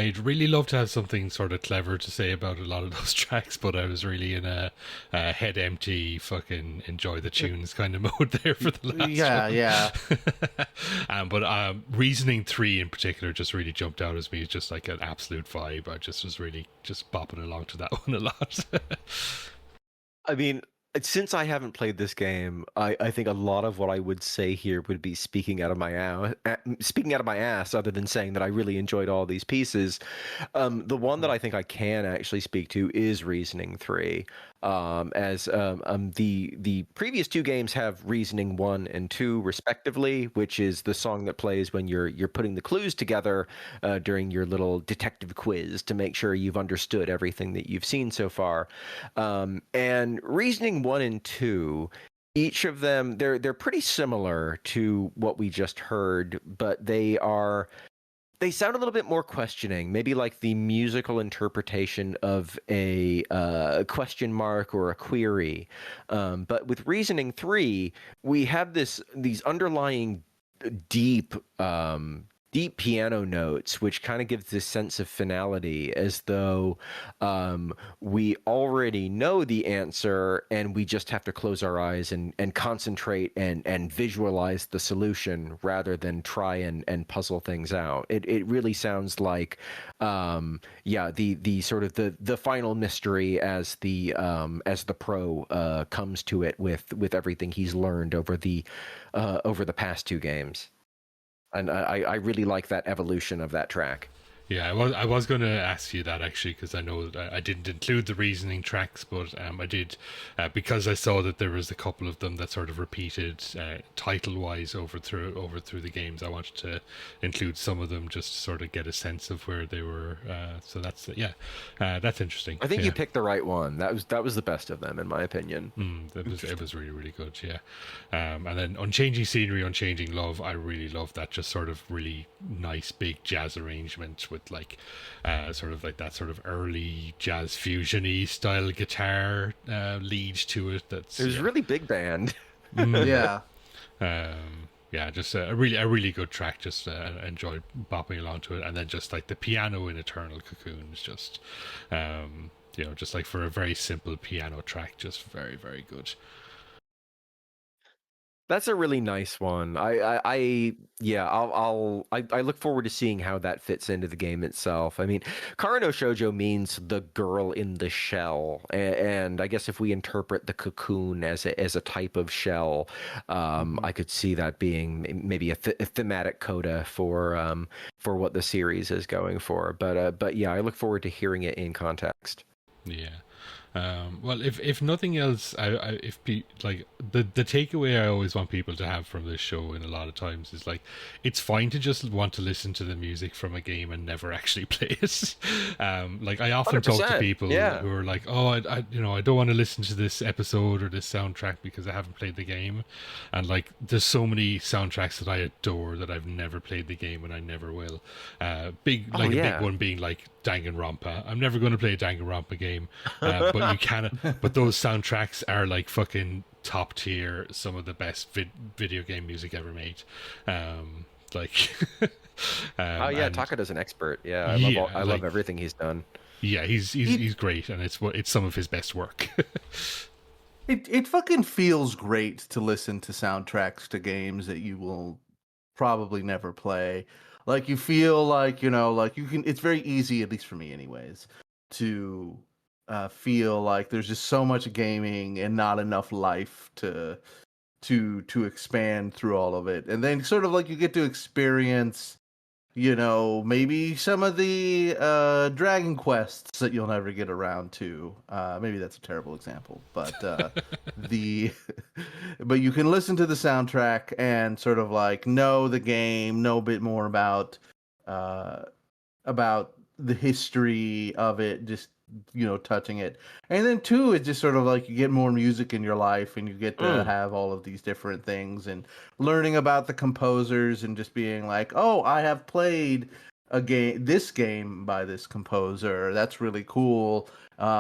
I'd really love to have something sort of clever to say about a lot of those tracks, but I was really in a head empty, fucking enjoy the tunes kind of mode there for the last Yeah, one. yeah. But Reasoning 3 in particular just really jumped out as me as just like an absolute vibe. I just was really just bopping along to that one a lot. I mean, since I haven't played this game, I think a lot of what I would say here would be speaking out of my ass, other than saying that I really enjoyed all these pieces. The one that I think I can actually speak to is Reasoning 3. As the previous two games have Reasoning 1 and 2 respectively, which is the song that plays when you're putting the clues together during your little detective quiz to make sure you've understood everything that you've seen so far. And Reasoning 1 and 2, each of them, they're pretty similar to what we just heard, but they sound a little bit more questioning, maybe like the musical interpretation of a question mark or a query. But with Reasoning 3, we have these underlying deep piano notes, which kind of gives this sense of finality, as though we already know the answer and we just have to close our eyes and concentrate and visualize the solution rather than try and puzzle things out. It really sounds like the sort of the final mystery as the pro comes to it with everything he's learned over the past two games. And I really like that evolution of that track. Yeah, I was going to ask you that actually, because I know that I didn't include the Reasoning tracks, but I did because I saw that there was a couple of them that sort of repeated title wise over through the games. I wanted to include some of them just to sort of get a sense of where they were. So that's that's interesting. I think you picked the right one. That was the best of them in my opinion. It was really, really good. Yeah, and then Unchanging Scenery, Unchanging Love. I really love that. Just sort of really nice big jazz arrangement with like sort of like that sort of early jazz fusion-y style guitar lead to it. It was really big band. Yeah. Just a really good track. Just enjoyed bopping along to it, and then just like the piano in Eternal Cocoon is just just like for a very simple piano track, just very, very good. That's a really nice one. I look forward to seeing how that fits into the game itself. I mean, Karanoshojo means the girl in the shell, and I guess if we interpret the cocoon as a type of shell, I could see that being maybe a thematic coda for what the series is going for. But yeah, I look forward to hearing it in context. Yeah. Well, if nothing else, if like the takeaway I always want people to have from this show, in a lot of times, is like it's fine to just want to listen to the music from a game and never actually play it. Like I often talk to people who are like, "Oh, I don't want to listen to this episode or this soundtrack because I haven't played the game," and like there's so many soundtracks that I adore that I've never played the game and I never will. A big one being like Danganronpa. I'm never going to play a Danganronpa game, but you can. But those soundtracks are like fucking top tier. Some of the best video game music ever made. Takada's an expert. Yeah, I love everything he's done. Yeah, he's great, and it's some of his best work. It fucking feels great to listen to soundtracks to games that you will probably never play. Like you feel like, like you can, it's very easy, at least for me anyways, to feel like there's just so much gaming and not enough life to expand through all of it. And then sort of like you get to experience, maybe some of the Dragon Quests that you'll never get around to. Maybe that's a terrible example, but but you can listen to the soundtrack and sort of like know the game, know a bit more about the history of it, just touching it. And then two, it's just sort of like you get more music in your life and you get to have all of these different things and learning about the composers and just being like, oh, I have played this game by this composer. That's really cool.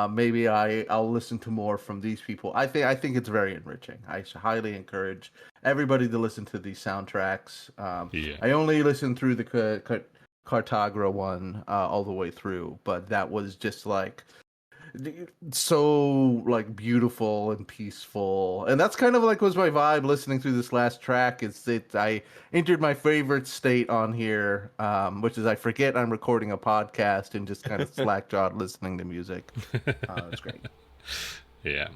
Maybe I'll listen to more from these people. I think it's very enriching. I highly encourage everybody to listen to these soundtracks. I only listen through the Cartagra one all the way through, but that was just like so like beautiful and peaceful, and that's kind of like was my vibe listening through this last track. Is that I entered my favorite state on here, which is I forget I'm recording a podcast and just kind of slack-jawed listening to music. It's great. Yeah.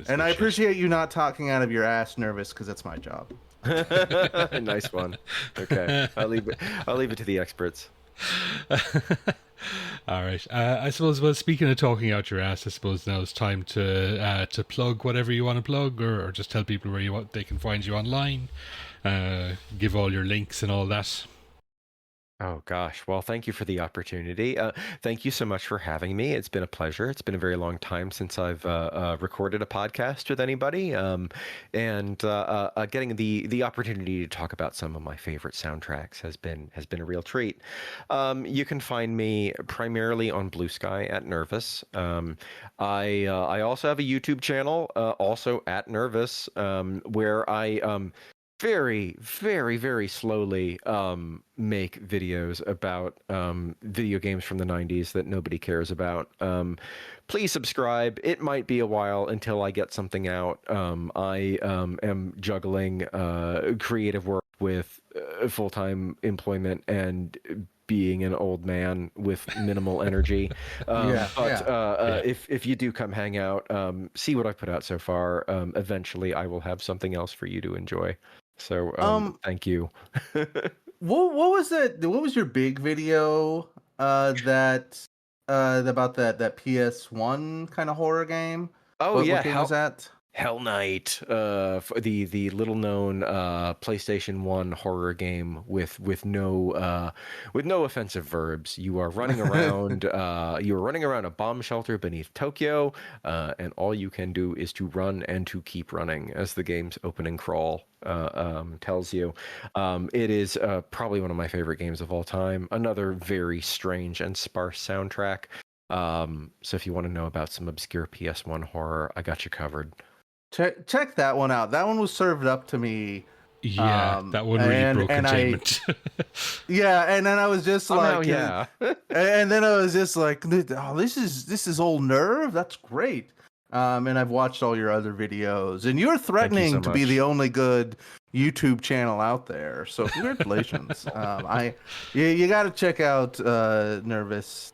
And I appreciate you not talking out of your ass, Nurvuss, because that's my job. Nice one. Okay, I'll leave it to the experts. All right. I suppose. Well, speaking of talking out your ass, I suppose now it's time to plug whatever you want to plug, or just tell people where they can find you online. Give all your links and all that. Oh gosh, well, thank you for the opportunity. Thank you so much for having me. It's been a pleasure. It's been a very long time since I've recorded a podcast with anybody, and getting the opportunity to talk about some of my favorite soundtracks has been a real treat. You can find me primarily on Blue Sky at Nurvuss. I also have a YouTube channel, also at Nurvuss, where I very, very, very slowly make videos about video games from the 90s that nobody cares about. Please subscribe. It might be a while until I get something out. I am juggling creative work with full-time employment and being an old man with minimal energy. If you do come hang out, see what I've put out so far. Eventually I will have something else for you to enjoy. So thank you. What was that? What was your big video that about that PS1 kind of horror game? Oh What yeah, game was that? Hell Knight, for the little known PlayStation 1 horror game with no offensive verbs. You are running around a bomb shelter beneath Tokyo, and all you can do is to run and to keep running, as the game's opening crawl tells you. It is probably one of my favorite games of all time. Another very strange and sparse soundtrack. So if you want to know about some obscure PS1 horror, I got you covered. Check that one out. That one was served up to me. Yeah, that one really broke containment. Yeah, and then I was just like, yeah. And then I was just like, oh, this is old Nerve. That's great. And I've watched all your other videos, and you're threatening to be the only good YouTube channel out there. So congratulations. You got to check out Nurvuss.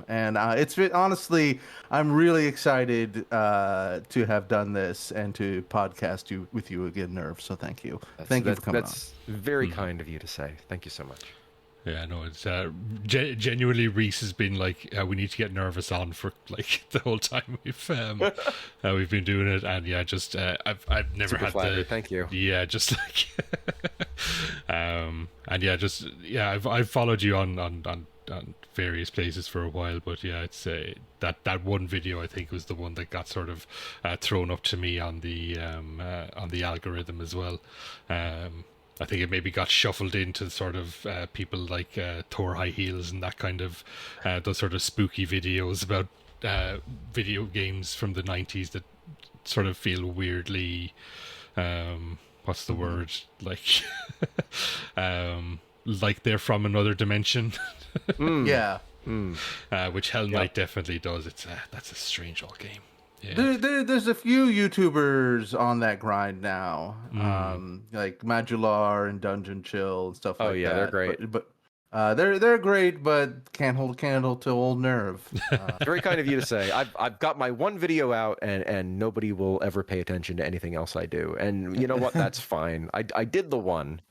And it's been, honestly, I'm really excited to have done this and to podcast with you again, Nerve. So thank you. Thank you for coming on. That's very kind of you to say. Thank you so much. Yeah, no, it's genuinely Reese has been like, we need to get Nurvuss on for like the whole time we've been doing it, and yeah, just I've never Super had flattered. Thank you. Yeah, just like and yeah, just I've followed you on various places for a while, but yeah, it's that one video I think was the one that got sort of thrown up to me on the algorithm as well. I think it maybe got shuffled into sort of people like Thor High Heels and that kind of those sort of spooky videos about video games from the 90s that sort of feel weirdly what's the word, like like they're from another dimension. Yeah. Which Hell Knight definitely does. It's that's a strange old game. Yeah. There's a few YouTubers on that grind now, like Madular and Dungeon Chill and stuff like that. Oh yeah, they're great. But they're great, but can't hold a candle to old Nerve. Very kind of you to say. I've got my one video out, and nobody will ever pay attention to anything else I do. And you know what? That's fine. I did the one.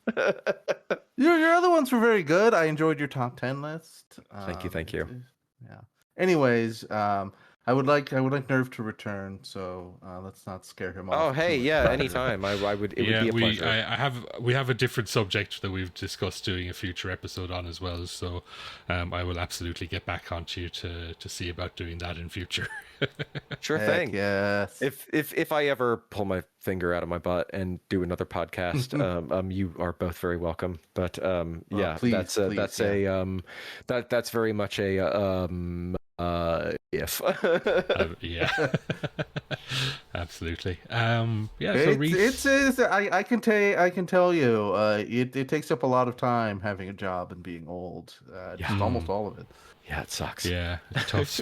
Your other ones were very good. I enjoyed your top 10 list. Thank you. Yeah. Anyways, I would like Nerve to return, so let's not scare him off. Oh, hey, yeah, anytime. It would be a pleasure. We have a different subject that we've discussed doing a future episode on as well, so I will absolutely get back onto you to see about doing that in future. Sure thing. Yes. If I ever pull my finger out of my butt and do another podcast, you are both very welcome. But yeah, please, that's very much a if. Yeah. Absolutely. Yeah. So Reese, I can tell you, it takes up a lot of time having a job and being old. Just almost all of it. Yeah, it sucks. yeah, it's tough.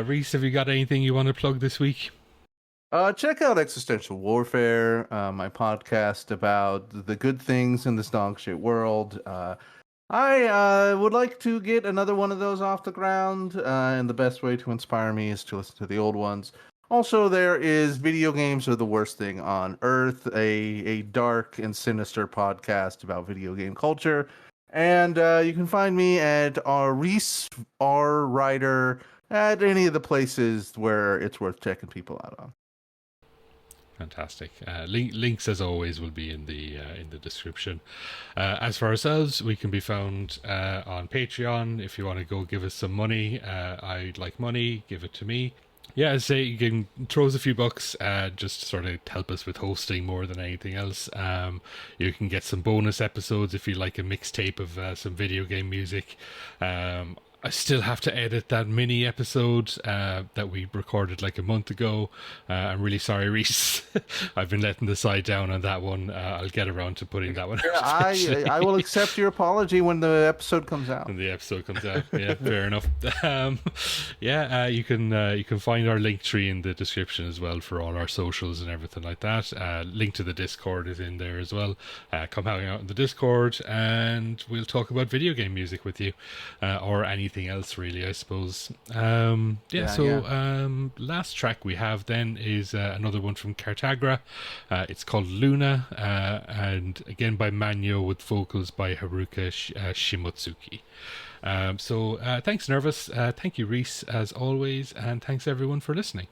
Reese, have you got anything you want to plug this week? Check out Existential Warfare, my podcast about the good things in this dog shit world. I would like to get another one of those off the ground, and the best way to inspire me is to listen to the old ones. Also, there is Video Games Are the Worst Thing on Earth, a dark and sinister podcast about video game culture. And you can find me at Reese R. Writer at any of the places where it's worth checking people out on. Fantastic. Links, as always, will be in the description. As for ourselves, we can be found on Patreon. If you want to go give us some money, I'd like money. Give it to me. Yeah, I say you can throw us a few bucks, just to sort of help us with hosting more than anything else. You can get some bonus episodes if you like a mixtape of some video game music. I still have to edit that mini episode that we recorded like a month ago. I'm really sorry, Reese. I've been letting the side down on that one. I'll get around to putting that one out. I will accept your apology when the episode comes out. When the episode comes out, yeah, fair enough. You can find our link tree in the description as well for all our socials and everything like that. Link to the Discord is in there as well. Come hang out in the Discord, and we'll talk about video game music with you, or anything else really, I suppose. Last track we have then is another one from Cartagra. It's called Luna, and again by Manyo with vocals by Haruka Shimotsuki. Thanks Nurvuss, thank you Reese as always, and thanks everyone for listening.